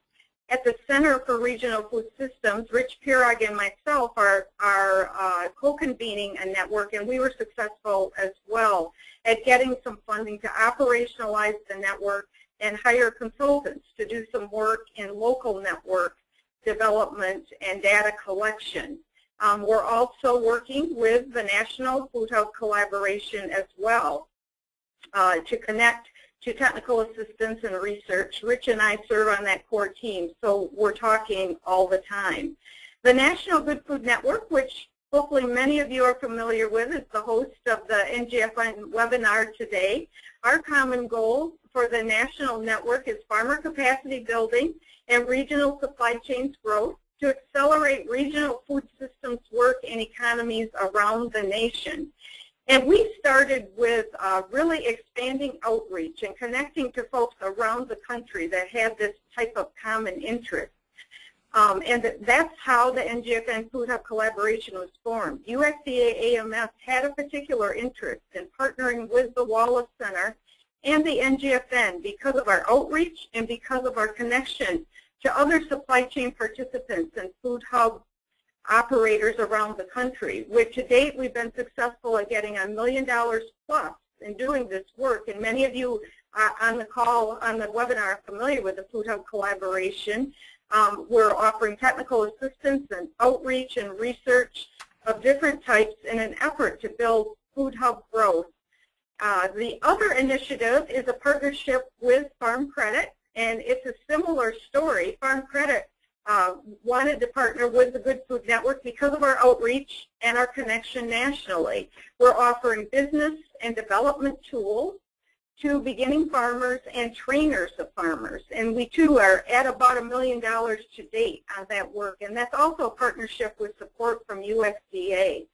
At the Center for Regional Food Systems, Rich Pirog and myself are co-convening a network, and we were successful as well at getting some funding to operationalize the network and hire consultants to do some work in local network development and data collection. We're also working with the National Food Hub Collaboration as well to connect to technical assistance and research. Rich and I serve on that core team, so we're talking all the time. The National Good Food Network, which hopefully many of you are familiar with, is the host of the NGFN webinar today. Our common goal for the national network is farmer capacity building and regional supply chains growth to accelerate regional food systems work in economies around the nation. And we started with really expanding outreach and connecting to folks around the country that had this type of common interest. And that's how the NGFN Food Hub collaboration was formed. USDA AMS had a particular interest in partnering with the Wallace Center and the NGFN because of our outreach and because of our connection to other supply chain participants and food hub operators around the country, which to date we've been successful at getting $1 million plus in doing this work. And many of you on the call, on the webinar, are familiar with the Food Hub collaboration. We're offering technical assistance and outreach and research of different types in an effort to build food hub growth. The other initiative is a partnership with Farm Credit, and it's a similar story. Farm Credit wanted to partner with the Good Food Network because of our outreach and our connection nationally. We're offering business and development tools to beginning farmers and trainers of farmers. And we too are at about $1 million to date on that work. And that's also a partnership with support from USDA.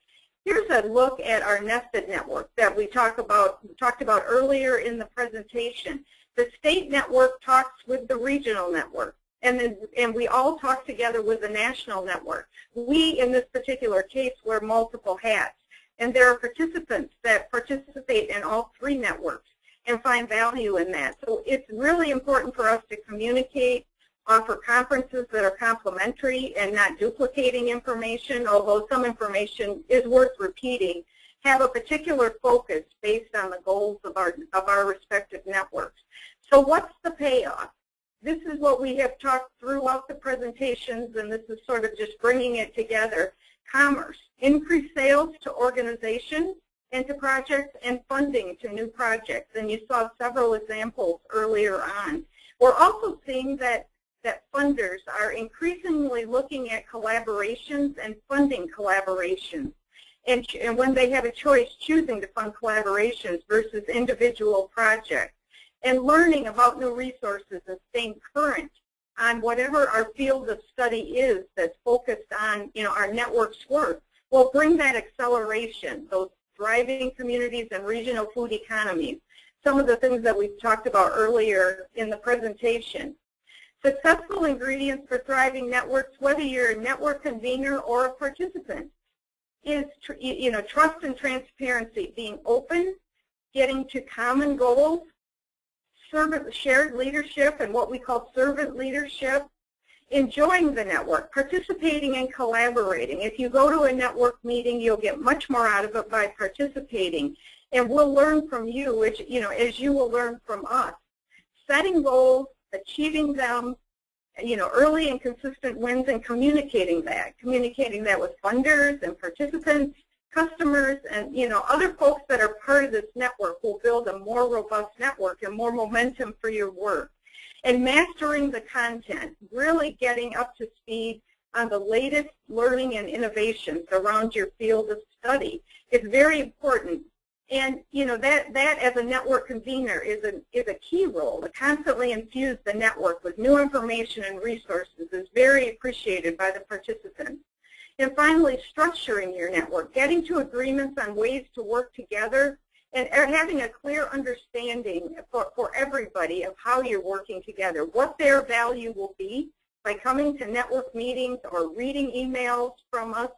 Here's a look at our nested network that we talked about earlier in the presentation. The state network talks with the regional network, and we all talk together with the national network. We, in this particular case, wear multiple hats, and there are participants that participate in all three networks and find value in that. So it's really important for us to communicate, offer conferences that are complementary and not duplicating information, although some information is worth repeating, have a particular focus based on the goals of our respective networks. So what's the payoff? This is what we have talked throughout the presentations, and this is sort of just bringing it together. Commerce, increased sales to organizations and to projects, and funding to new projects. And you saw several examples earlier on. We're also seeing that funders are increasingly looking at collaborations and funding collaborations. and when they have a choice, choosing to fund collaborations versus individual projects, and learning about new resources and staying current on whatever our field of study is that's focused on, our network's work, will bring that acceleration, those thriving communities and regional food economies, some of the things that we've talked about earlier in the presentation. Successful ingredients for thriving networks, whether you're a network convener or a participant, is trust and transparency, being open, getting to common goals, shared leadership and what we call servant leadership, enjoying the network, participating and collaborating. If you go to a network meeting, you'll get much more out of it by participating. And we'll learn from you, as you will learn from us. Setting goals, achieving them, early and consistent wins, and communicating that with funders and participants, customers, and other folks that are part of this network will build a more robust network and more momentum for your work. And mastering the content, really getting up to speed on the latest learning and innovations around your field of study is very important. And that as a network convener is a key role. To constantly infuse the network with new information and resources is very appreciated by the participants. And finally, structuring your network, getting to agreements on ways to work together, and having a clear understanding for everybody of how you're working together, what their value will be by coming to network meetings or reading emails from us,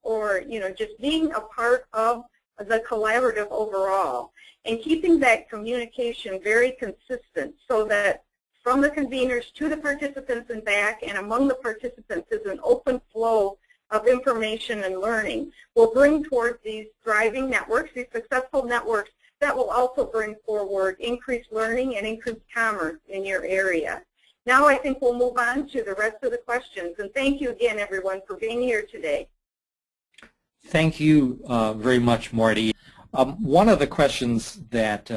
or just being a part of the collaborative overall, and keeping that communication very consistent so that from the conveners to the participants and back and among the participants is an open flow of information and learning will bring towards these thriving networks, these successful networks that will also bring forward increased learning and increased commerce in your area. Now I think we'll move on to the rest of the questions. And thank you again, everyone, for being here today. Thank you very much, Marty. One of the questions that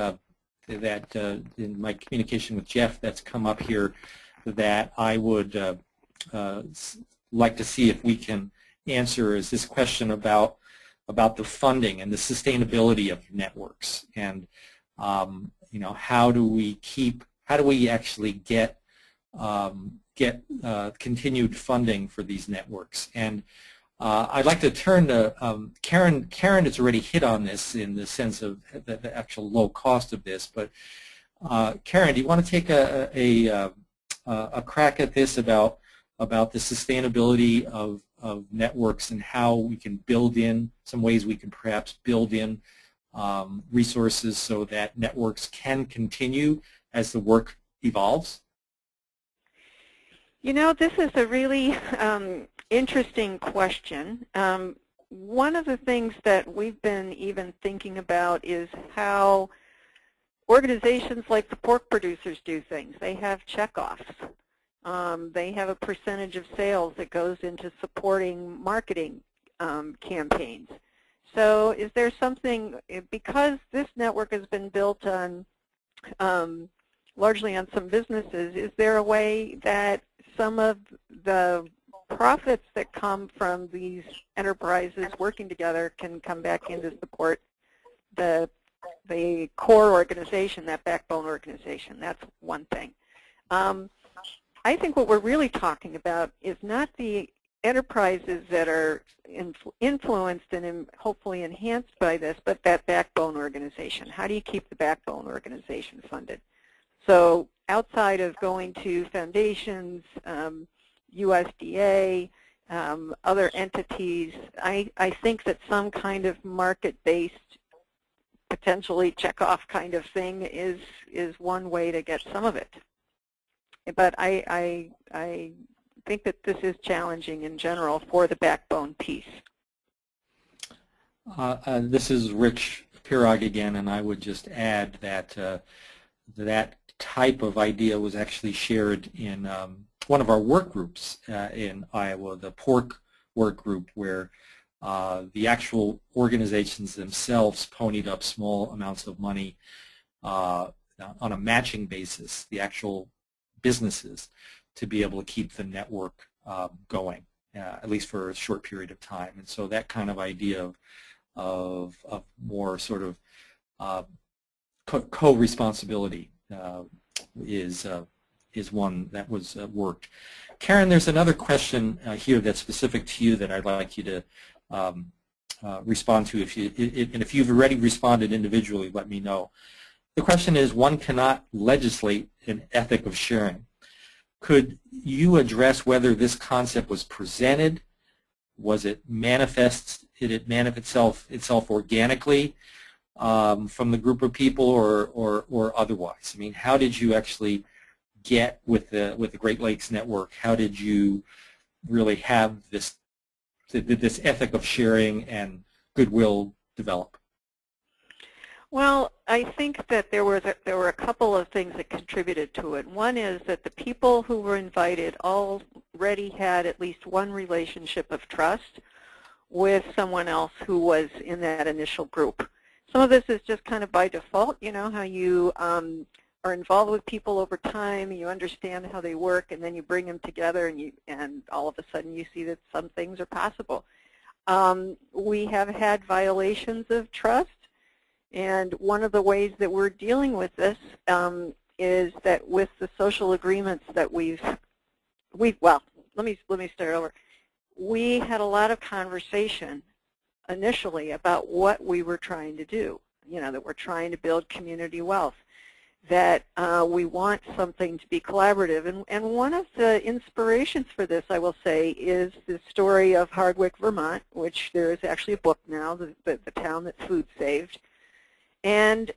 in my communication with Jeff that's come up here that I would like to see if we can answer is this question about the funding and the sustainability of networks, and how do we actually get continued funding for these networks. And I'd like to turn to Karen. Karen has already hit on this in the sense of the actual low cost of this, but Karen, do you want to take a crack at this about the sustainability of networks and how we can build in some ways we can perhaps build in resources so that networks can continue as the work evolves? This is a really interesting question. One of the things that we've been even thinking about is how organizations like the pork producers do things. They have checkoffs. They have a percentage of sales that goes into supporting marketing campaigns. So is there something, because this network has been built on largely on some businesses, is there a way that some of the profits that come from these enterprises working together can come back in to support the core organization, that backbone organization? That's one thing. I think what we're really talking about is not the enterprises that are influenced and hopefully enhanced by this, but that backbone organization. How do you keep the backbone organization funded? So outside of going to foundations, USDA, other entities, I think that some kind of market-based, potentially checkoff kind of thing is one way to get some of it. But I think that this is challenging in general for the backbone piece. This is Rich Pirog again, and I would just add that that type of idea was actually shared in one of our work groups in Iowa, the pork work group, where the actual organizations themselves ponied up small amounts of money on a matching basis, the actual businesses, to be able to keep the network going, at least for a short period of time. And so that kind of idea more sort of co-responsibility is one that was worked. Karen, there's another question here that's specific to you that I'd like you to respond to. If you've already responded individually, let me know. The question is, one cannot legislate an ethic of sharing. Could you address whether this concept was presented? Was it did it manifest itself organically from the group of people or otherwise? I mean, how did you actually get with the Great Lakes Network? How did you really have this ethic of sharing and goodwill develop? Well, I think that there were a couple of things that contributed to it. One is that the people who were invited already had at least one relationship of trust with someone else who was in that initial group. Some of this is just kind of by default, you know, how you are involved with people over time, you understand how they work, and then you bring them together, and all of a sudden you see that some things are possible. We have had violations of trust. And one of the ways that we're dealing with this is that with the social agreements that well, let me start over. We had a lot of conversation initially about what we were trying to do. You know, that we're trying to build community wealth, that we want something to be collaborative. And one of the inspirations for this, I will say, is the story of Hardwick, Vermont, which there is actually a book now, the town that food saved. And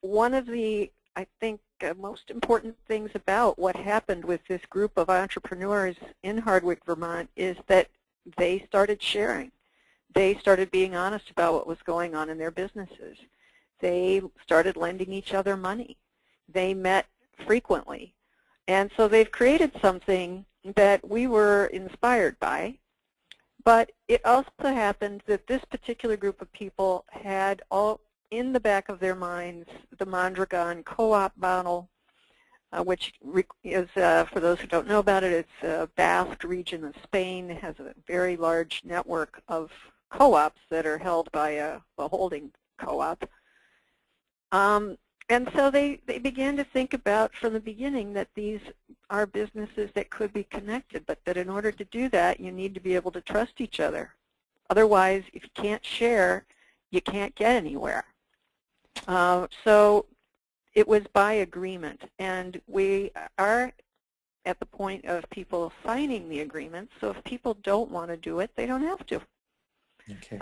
one of the, I think, most important things about what happened with this group of entrepreneurs in Hardwick, Vermont, is that they started sharing. They started being honest about what was going on in their businesses. They started lending each other money. They met frequently. And so they've created something that we were inspired by. But it also happened that this particular group of people had all in the back of their minds the Mondragon co-op model, which is, for those who don't know about it, it's a Basque region of Spain. It has a very large network of co-ops that are held by a holding co-op. And so they began to think about from the beginning that these are businesses that could be connected, but that in order to do that, you need to be able to trust each other. Otherwise, if you can't share, you can't get anywhere. So it was by agreement, and we are at the point of people signing the agreement, so if people don't want to do it, they don't have to. Okay.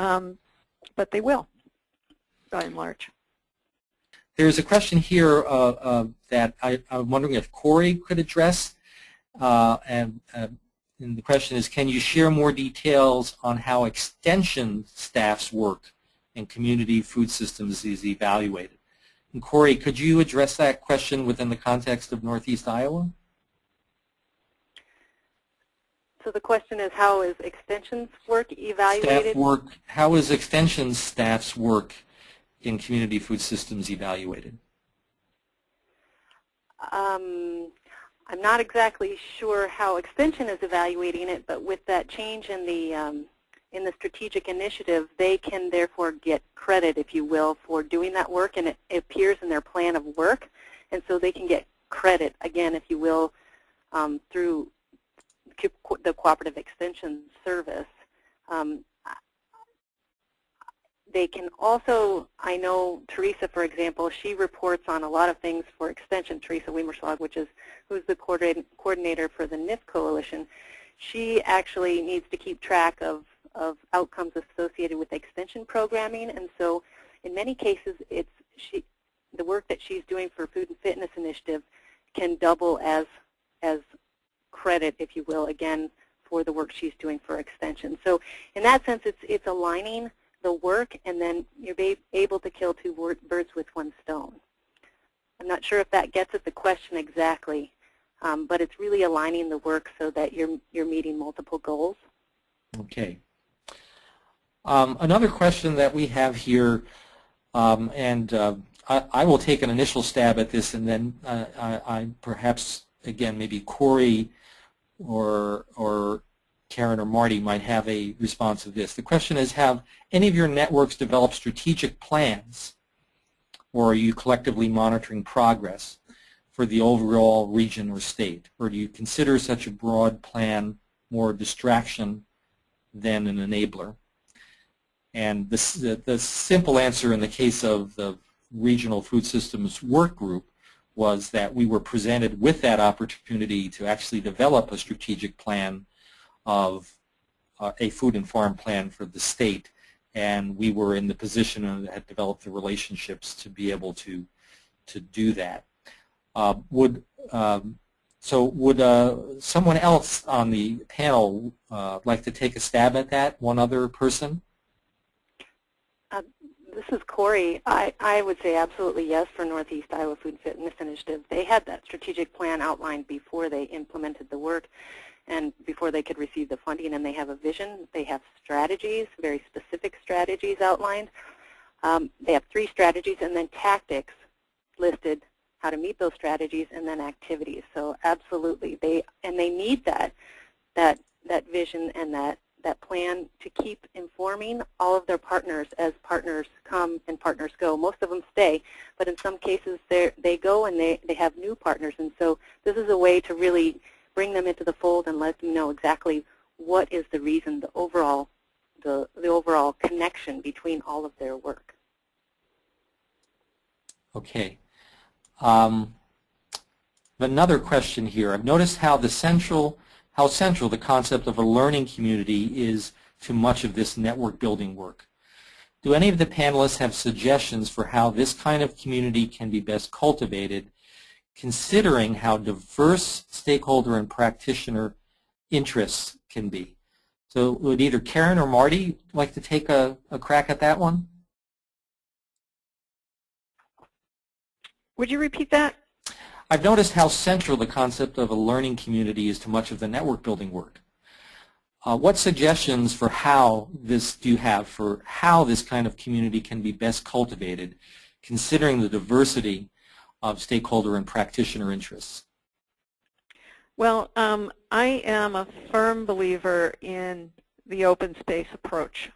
But they will, by and large. There's a question here that I'm wondering if Corey could address, and the question is, can you share more details on how extension staff's work in community food systems is evaluated? And Corey, could you address that question within the context of Northeast Iowa? So the question is, how is extensions work evaluated? Staff work, how is extension staff's work in community food systems evaluated? I'm not exactly sure how Extension is evaluating it, but with that change in the strategic initiative, they can therefore get credit, if you will, for doing that work, and it appears in their plan of work, and so they can get credit, again, if you will, through the Cooperative Extension Service. They can also, I know Teresa, for example, she reports on a lot of things for Extension, Teresa Wiemerslag, who's the coordinator for the NIF Coalition. She actually needs to keep track of outcomes associated with Extension programming, and so in many cases, the work that she's doing for Food and Fitness Initiative can double as credit, if you will, again, for the work she's doing for Extension. So in that sense, it's aligning the work, and then you're able to kill two birds with one stone. I'm not sure if that gets at the question exactly, but it's really aligning the work so that you're meeting multiple goals. Okay. Another question that we have here, and I will take an initial stab at this, and then I perhaps, again, maybe Corey or Karen or Marty might have a response to this. The question is, have any of your networks developed strategic plans, or are you collectively monitoring progress for the overall region or state? Or do you consider such a broad plan more a distraction than an enabler? And the simple answer in the case of the Regional Food Systems Work Group was that we were presented with that opportunity to actually develop a strategic plan of a food and farm plan for the state, and we were in the position and had developed the relationships to be able to do that. Would someone else on the panel like to take a stab at that? One other person? This is Corey. I would say absolutely yes for Northeast Iowa Food Fitness Initiative. They had that strategic plan outlined before they implemented the work and before they could receive the funding, and they have a vision. They have strategies, very specific strategies outlined. They have 3 strategies and then tactics listed, how to meet those strategies, and then activities. So absolutely, they need that vision and that plan to keep informing all of their partners as partners come and partners go. Most of them stay, but in some cases they go and they have new partners. And so this is a way to really bring them into the fold and let them know exactly what is the reason, the overall connection between all of their work. Okay. Another question here. I've noticed how central the concept of a learning community is to much of this network building work. Do any of the panelists have suggestions for how this kind of community can be best cultivated, considering how diverse stakeholder and practitioner interests can be? So would either Karen or Marty like to take a crack at that one? Would you repeat that? I've noticed how central the concept of a learning community is to much of the network building work. What suggestions for how this do you have for how this kind of community can be best cultivated, considering the diversity of stakeholder and practitioner interests? Well, I am a firm believer in the open space approach.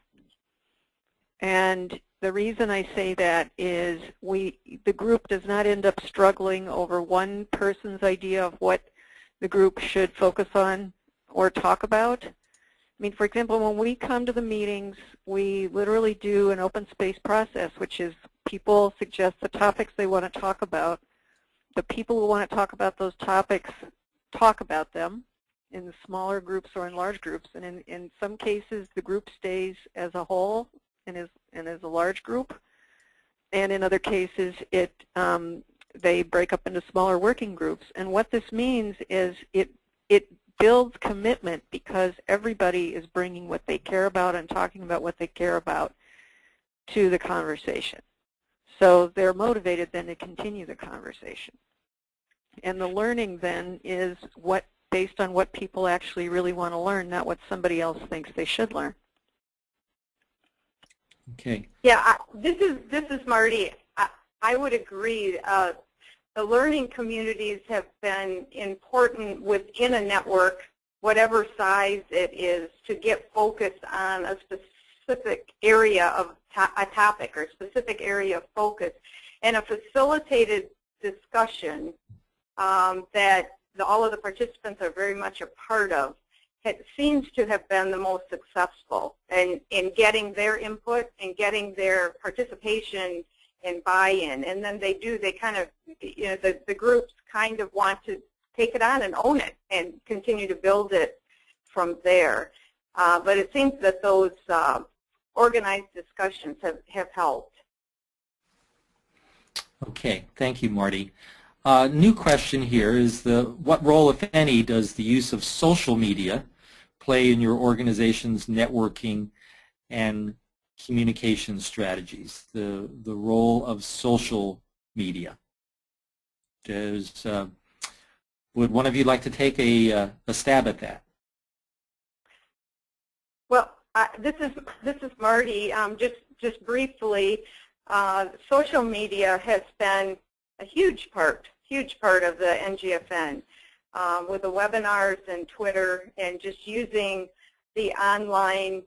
And the reason I say that is the group does not end up struggling over one person's idea of what the group should focus on or talk about. I mean, for example, when we come to the meetings, we literally do an open space process, which is people suggest the topics they want to talk about. The people who want to talk about those topics talk about them in the smaller groups or in large groups. And in some cases, the group stays as a whole and as a large group, and in other cases they break up into smaller working groups. And what this means is it builds commitment because everybody is bringing what they care about and talking about what they care about to the conversation. So they're motivated then to continue the conversation. And the learning then is based on what people actually really want to learn, not what somebody else thinks they should learn. Okay. Yeah, this is Marty. I would agree. The learning communities have been important within a network, whatever size it is, to get focused on a specific area of a topic or specific area of focus, and a facilitated discussion that all of the participants are very much a part of. It seems to have been the most successful in getting their input and getting their participation and buy-in. And then they kind of, the groups kind of want to take it on and own it and continue to build it from there. But it seems that those organized discussions have helped. Okay, thank you, Marty. New question here is what role, if any, does the use of social media play in your organization's networking and communication strategies? The role of social media. Would one of you like to take a stab at that? Well, this is Marty. Just briefly, social media has been a huge part of the NGFN with the webinars and Twitter and just using the online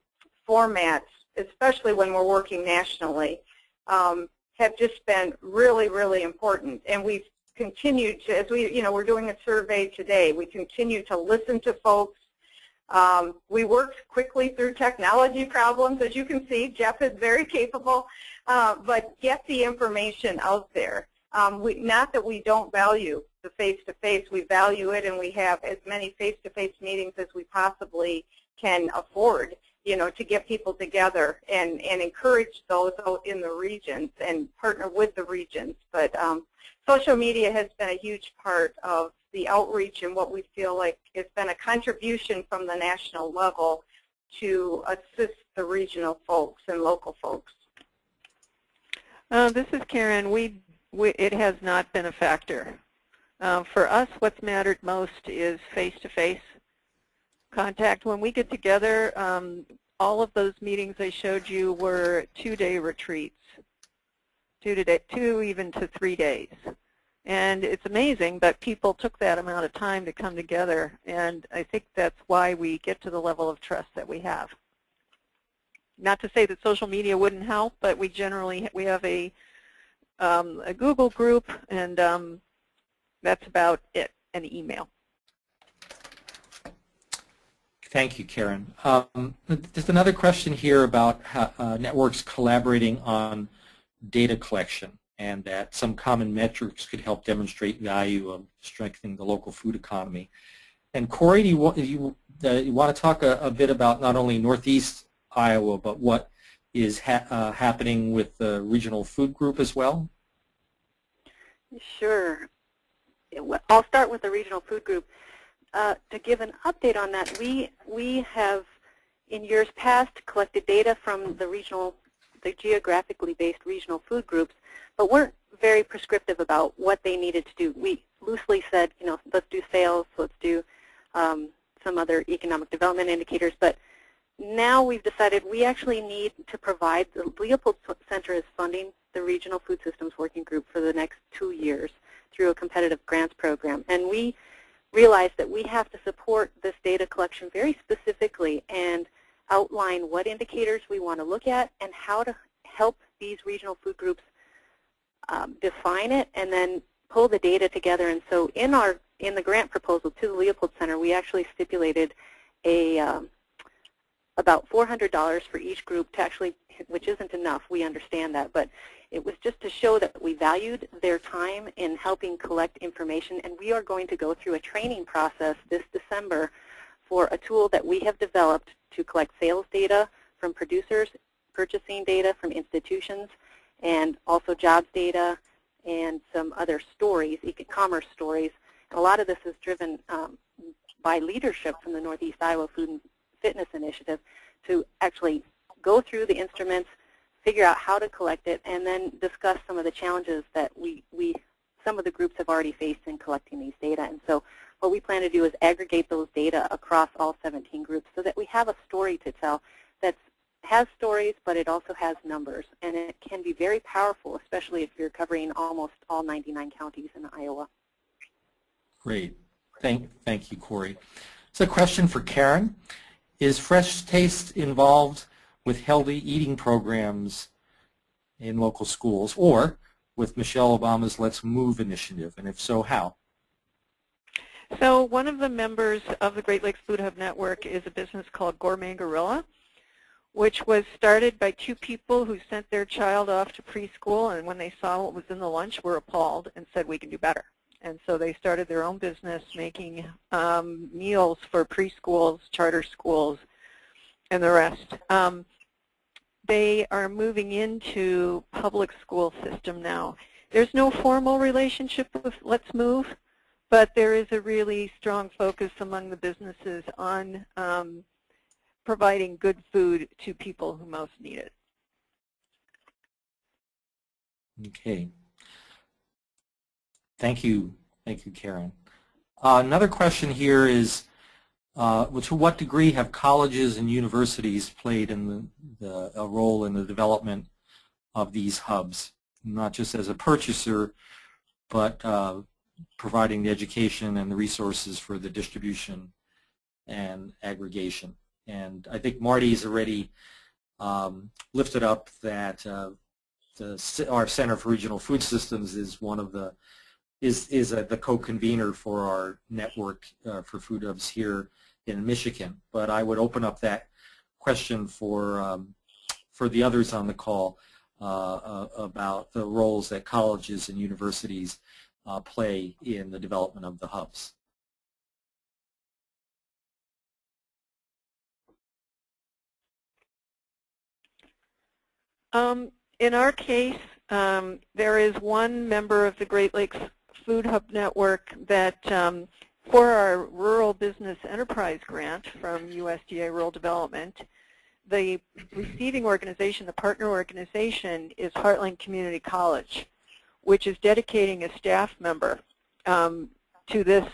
formats, especially when we're working nationally, have just been really, really important. And we've continued to, as we're doing a survey today, we continue to listen to folks. We worked quickly through technology problems. As you can see, Jeff is very capable, but get the information out there. Not that we don't value the face-to-face, we value it, and we have as many face-to-face meetings as we possibly can afford, to get people together and encourage those out in the regions and partner with the regions. But social media has been a huge part of the outreach and what we feel like has been a contribution from the national level to assist the regional folks and local folks. This is Karen. It has not been a factor. For us, what's mattered most is face-to-face contact. When we get together, all of those meetings I showed you were 2-day retreats, 2 even to 3 days. And it's amazing, but people took that amount of time to come together, and I think that's why we get to the level of trust that we have. Not to say that social media wouldn't help, but we have a Google group, and that's about it, and email. Thank you, Karen. There's another question here about how, networks collaborating on data collection, and that some common metrics could help demonstrate value of strengthening the local food economy. And Corey, do you want to talk a bit about not only Northeast Iowa, but what is happening with the regional food group as well? Sure. I'll start with the regional food group. To give an update on that, we have in years past collected data from the geographically based regional food groups, but weren't very prescriptive about what they needed to do. We loosely said, let's do sales, let's do some other economic development indicators, but now we've decided we actually need to provide, the Leopold Center is funding the Regional Food Systems Working Group for the next 2 years through a competitive grants program. And we realized that we have to support this data collection very specifically and outline what indicators we want to look at and how to help these regional food groups define it and then pull the data together. And so in the grant proposal to the Leopold Center, we actually stipulated about $400 for each group to actually, which isn't enough, we understand that, but it was just to show that we valued their time in helping collect information, and we are going to go through a training process this December for a tool that we have developed to collect sales data from producers, purchasing data from institutions, and also jobs data and some other stories, e-commerce stories. And a lot of this is driven by leadership from the Northeast Iowa Food and Fitness Initiative to actually go through the instruments, figure out how to collect it, and then discuss some of the challenges that some of the groups have already faced in collecting these data. And so what we plan to do is aggregate those data across all 17 groups so that we have a story to tell that has stories, but it also has numbers. And it can be very powerful, especially if you're covering almost all 99 counties in Iowa. Great. Thank you, Corey. So a question for Karen. Is Fresh Taste involved with healthy eating programs in local schools or with Michelle Obama's Let's Move initiative, and if so, how? So one of the members of the Great Lakes Food Hub Network is a business called Gourmet Gorilla, which was started by 2 people who sent their child off to preschool, and when they saw what was in the lunch were appalled and said we can do better. And so they started their own business making meals for preschools, charter schools, and the rest. They are moving into public school system now. There's no formal relationship with Let's Move, but there is a really strong focus among the businesses on providing good food to people who most need it. Okay. Thank you, Karen. Another question here is, to what degree have colleges and universities played in a role in the development of these hubs, not just as a purchaser, but providing the education and the resources for the distribution and aggregation? And I think Marty's already lifted up that our Center for Regional Food Systems is one of the the co-convener for our network for food hubs here in Michigan. But I would open up that question for the others on the call about the roles that colleges and universities play in the development of the hubs. In our case, there is one member of the Great Lakes Food Hub Network that for our Rural Business Enterprise Grant from USDA Rural Development, the receiving organization, the partner organization, is Heartland Community College, which is dedicating a staff member to this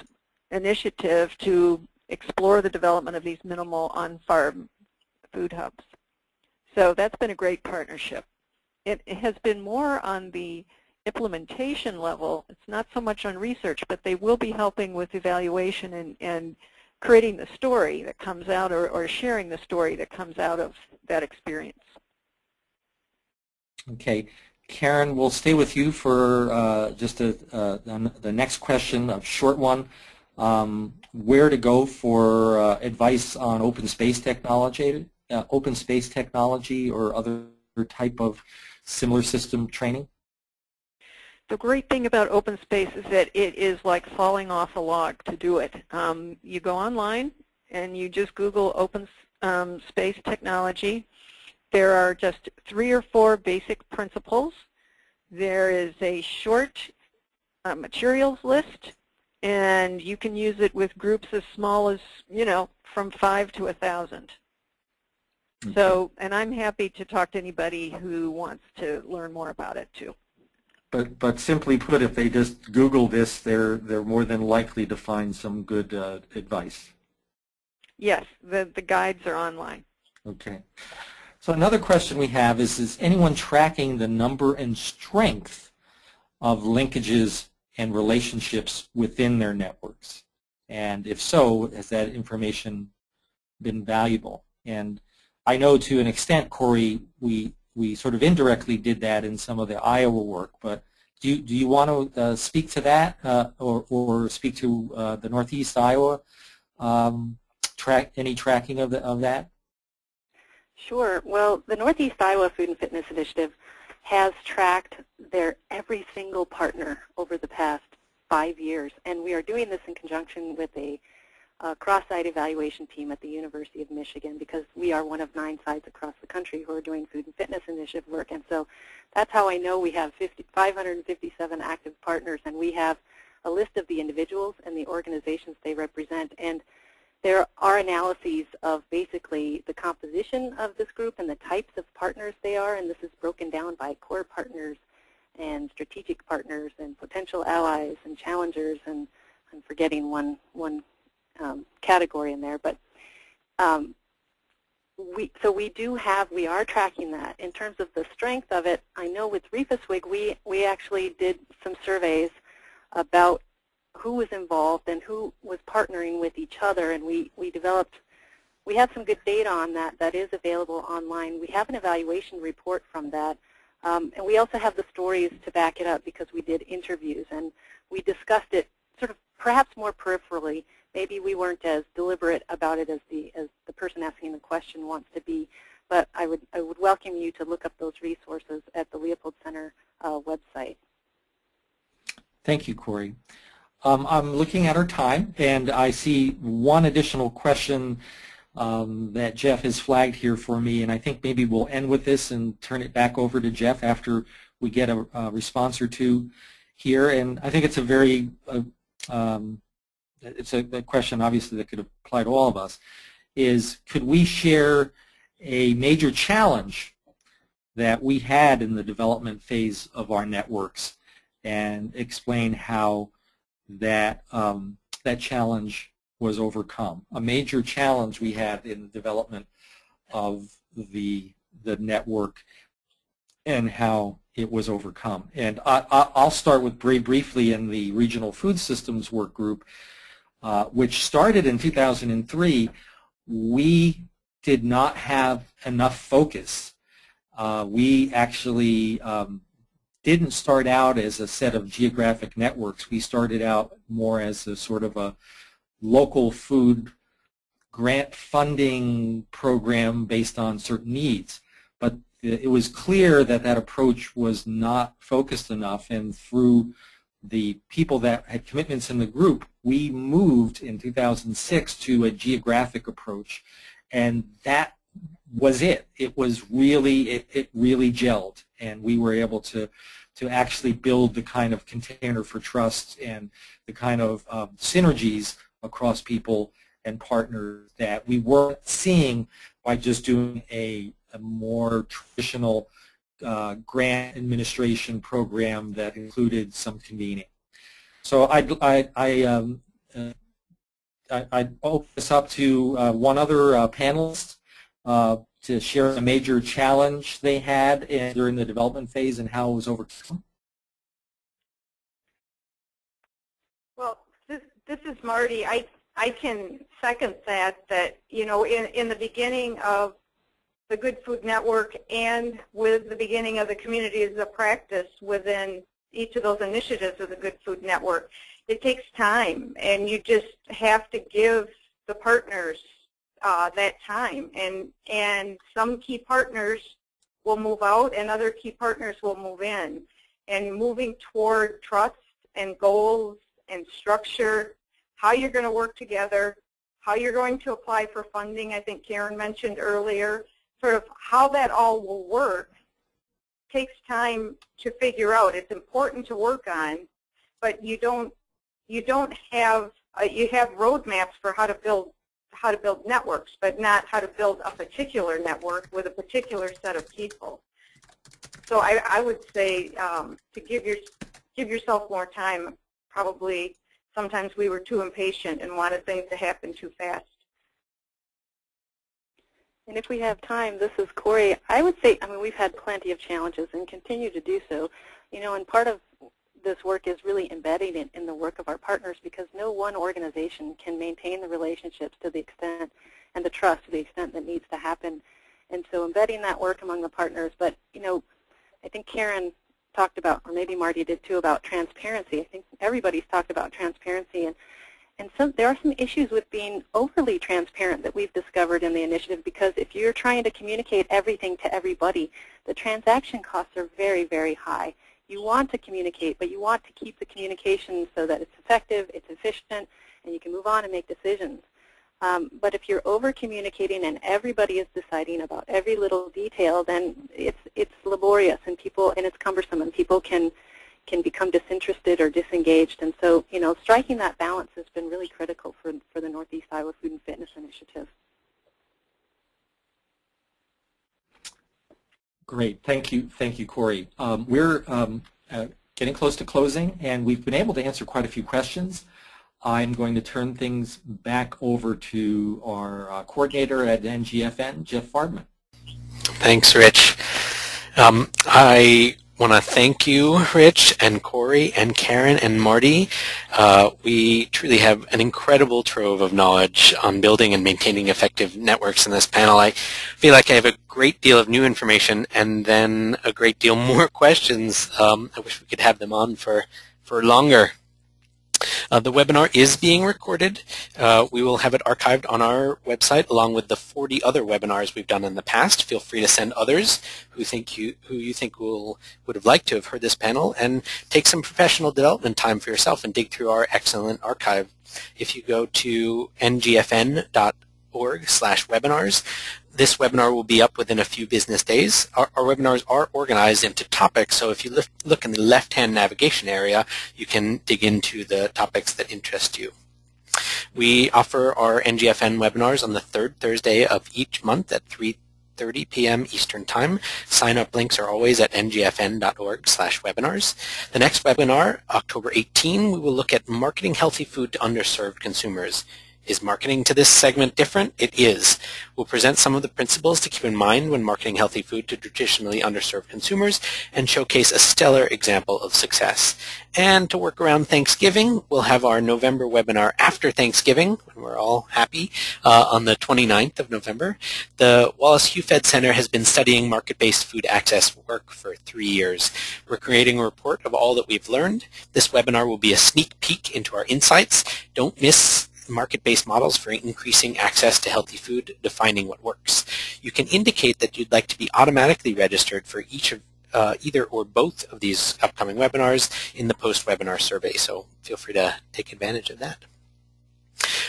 initiative to explore the development of these minimal on-farm food hubs. So that's been a great partnership. It has been more on the implementation level. It's not so much on research, but they will be helping with evaluation and creating the story that comes out or sharing the story that comes out of that experience. Okay. Karen, we'll stay with you for just the next question, a short one. Where to go for advice on open space technology or other type of similar system training? The great thing about open space is that it is like falling off a log to do it. You go online and you just Google open space technology. There are just 3 or 4 basic principles. There is a short materials list, and you can use it with groups as small as, from 5 to 1,000. Okay. So, and I'm happy to talk to anybody who wants to learn more about it too. But simply put, if they just Google this, they're more than likely to find some good advice. Yes, the guides are online. Okay. So another question we have is anyone tracking the number and strength of linkages and relationships within their networks? And if so, has that information been valuable? And I know to an extent, Corey, we sort of indirectly did that in some of the Iowa work, but do you want to speak to that or speak to the Northeast Iowa any tracking of that? Sure. Well, the Northeast Iowa Food and Fitness Initiative has tracked their every single partner over the past 5 years, and we are doing this in conjunction with a cross-site evaluation team at the University of Michigan, because we are one of 9 sites across the country who are doing food and fitness initiative work. And so that's how I know we have 557 active partners, and we have a list of the individuals and the organizations they represent. And there are analyses of basically the composition of this group and the types of partners they are, and this is broken down by core partners and strategic partners and potential allies and challengers, and I'm forgetting one category in there, but we are tracking that. In terms of the strength of it, I know with REFASWIG we actually did some surveys about who was involved and who was partnering with each other, and we have some good data on that is available online. We have an evaluation report from that, and we also have the stories to back it up because we did interviews and we discussed it sort of perhaps more peripherally. Maybe we weren't as deliberate about it as the person asking the question wants to be, but I would welcome you to look up those resources at the Leopold Center website. Thank you, Corey. I'm looking at our time, and I see one additional question that Jeff has flagged here for me, and I think maybe we'll end with this and turn it back over to Jeff after we get a response or two here. And I think it's a very it's a question obviously that could apply to all of us, is could we share a major challenge that we had in the development phase of our networks and explain how that that challenge was overcome? A major challenge we had in the development of the network and how it was overcome. And I'll start with very briefly in the Regional Food Systems Work Group, which started in 2003. We did not have enough focus. We actually didn't start out as a set of geographic networks. We started out more as a sort of a local food grant funding program based on certain needs. But it was clear that that approach was not focused enough, and through the people that had commitments in the group, we moved in 2006 to a geographic approach, and that was it. It was really, it really gelled, and we were able to actually build the kind of container for trust and the kind of synergies across people and partners that we weren't seeing by just doing a more traditional grant administration program that included some convening. So I'd open this up to one other panelist to share a major challenge they had during the development phase and how it was overcome. Well, this is Marty. I can second that, you know, in the beginning of the Good Food Network and with the beginning of the communities of practice within each of those initiatives of the Good Food Network, it takes time, and you just have to give the partners that time, and some key partners will move out and other key partners will move in, and moving toward trust and goals and structure, how you're going to work together, how you're going to apply for funding. I think Karen mentioned earlier, sort of how that all will work takes time to figure out. It's important to work on, but you have roadmaps for how to build networks, but not how to build a particular network with a particular set of people. So I would say to give yourself more time. Probably sometimes we were too impatient and wanted things to happen too fast. And if we have time, this is Corey. I would say, I mean, we've had plenty of challenges and continue to do so. You know, and part of this work is really embedding it in the work of our partners, because no one organization can maintain the relationships to the extent and the trust to the extent that needs to happen. And so embedding that work among the partners. But, you know, I think Karen talked about, or maybe Marty did too, about transparency. I think everybody's talked about transparency. And there are some issues with being overly transparent that we've discovered in the initiative, because if you're trying to communicate everything to everybody, the transaction costs are very, very high. You want to communicate, but you want to keep the communication so that it's effective, it's efficient, and you can move on and make decisions. But if you're over-communicating and everybody is deciding about every little detail, then it's laborious and it's cumbersome, and people can become disinterested or disengaged. And so, you know, striking that balance has been really critical for the Northeast Iowa Food and Fitness Initiative. Great, thank you, Corey. We're getting close to closing, and we've been able to answer quite a few questions. I'm going to turn things back over to our coordinator at NGFN, Jeff Fardman. Thanks, Rich. I want to thank you, Rich and Corey and Karen and Marty. We truly have an incredible trove of knowledge on building and maintaining effective networks in this panel. I feel like I have a great deal of new information and then a great deal more questions. I wish we could have them on for longer. The webinar is being recorded. We will have it archived on our website along with the 40 other webinars we've done in the past. Feel free to send others who you think would have liked to have heard this panel, and take some professional development time for yourself and dig through our excellent archive. If you go to ngfn.org/webinars, this webinar will be up within a few business days. Our webinars are organized into topics, so if you look in the left-hand navigation area, you can dig into the topics that interest you. We offer our NGFN webinars on the third Thursday of each month at 3:30 p.m. Eastern Time. Sign-up links are always at ngfn.org/webinars. The next webinar, October 18, we will look at marketing healthy food to underserved consumers. Is marketing to this segment different? It is. We'll present some of the principles to keep in mind when marketing healthy food to traditionally underserved consumers and showcase a stellar example of success. And to work around Thanksgiving, we'll have our November webinar after Thanksgiving, when we're all happy, on the 29th of November. The Wallace HuFed Center has been studying market-based food access work for 3 years. We're creating a report of all that we've learned. This webinar will be a sneak peek into our insights. Don't miss market-based models for increasing access to healthy food, defining what works. You can indicate that you'd like to be automatically registered for each of either or both of these upcoming webinars in the post-webinar survey, so feel free to take advantage of that.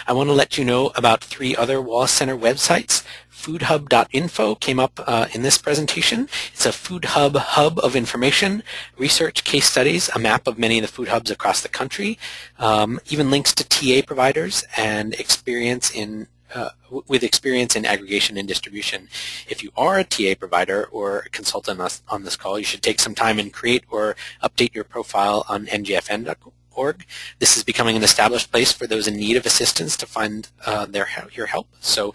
I want to let you know about 3 other Wallace Center websites. foodhub.info came up in this presentation. It's a food hub of information, research, case studies, a map of many of the food hubs across the country, even links to TA providers and experience in aggregation and distribution. If you are a TA provider or a consultant on this call, you should take some time and create or update your profile on NGFN.org. This is becoming an established place for those in need of assistance to find your help, so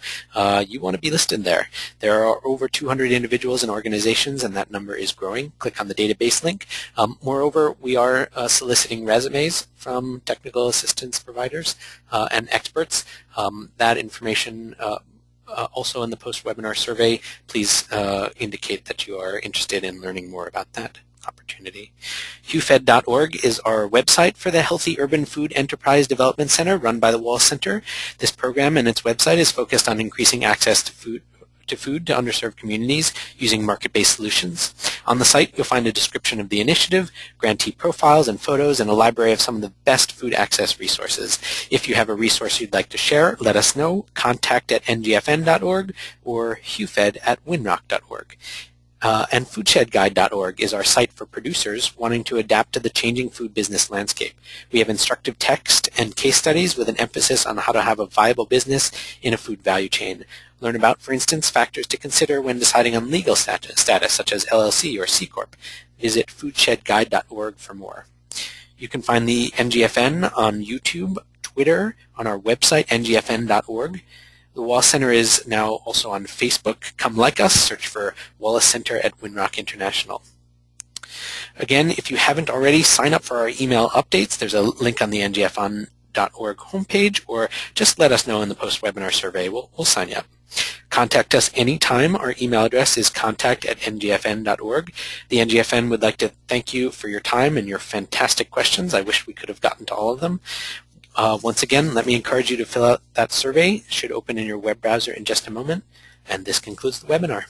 you want to be listed there. There are over 200 individuals and organizations, and that number is growing. Click on the database link. Moreover, we are soliciting resumes from technical assistance providers and experts. That information also in the post-webinar survey. Please indicate that you are interested in learning more about that opportunity. HuFed.org is our website for the Healthy Urban Food Enterprise Development Center run by the Wallace Center. This program and its website is focused on increasing access to food to underserved communities using market-based solutions. On the site, you'll find a description of the initiative, grantee profiles and photos, and a library of some of the best food access resources. If you have a resource you'd like to share, let us know. Contact@ngfn.org or hufed@winrock.org. And foodshedguide.org is our site for producers wanting to adapt to the changing food business landscape. We have instructive text and case studies with an emphasis on how to have a viable business in a food value chain. Learn about, for instance, factors to consider when deciding on legal status such as LLC or C Corp. Visit foodshedguide.org for more. You can find the NGFN on YouTube, Twitter, on our website, ngfn.org. The Wallace Center is now also on Facebook. Come like us. Search for Wallace Center at Winrock International. Again, if you haven't already, sign up for our email updates. There's a link on the ngfn.org homepage, or just let us know in the post-webinar survey. We'll sign you up. Contact us anytime. Our email address is contact@ngfn.org. The NGFN would like to thank you for your time and your fantastic questions. I wish we could have gotten to all of them. Once again, let me encourage you to fill out that survey. It should open in your web browser in just a moment. And this concludes the webinar.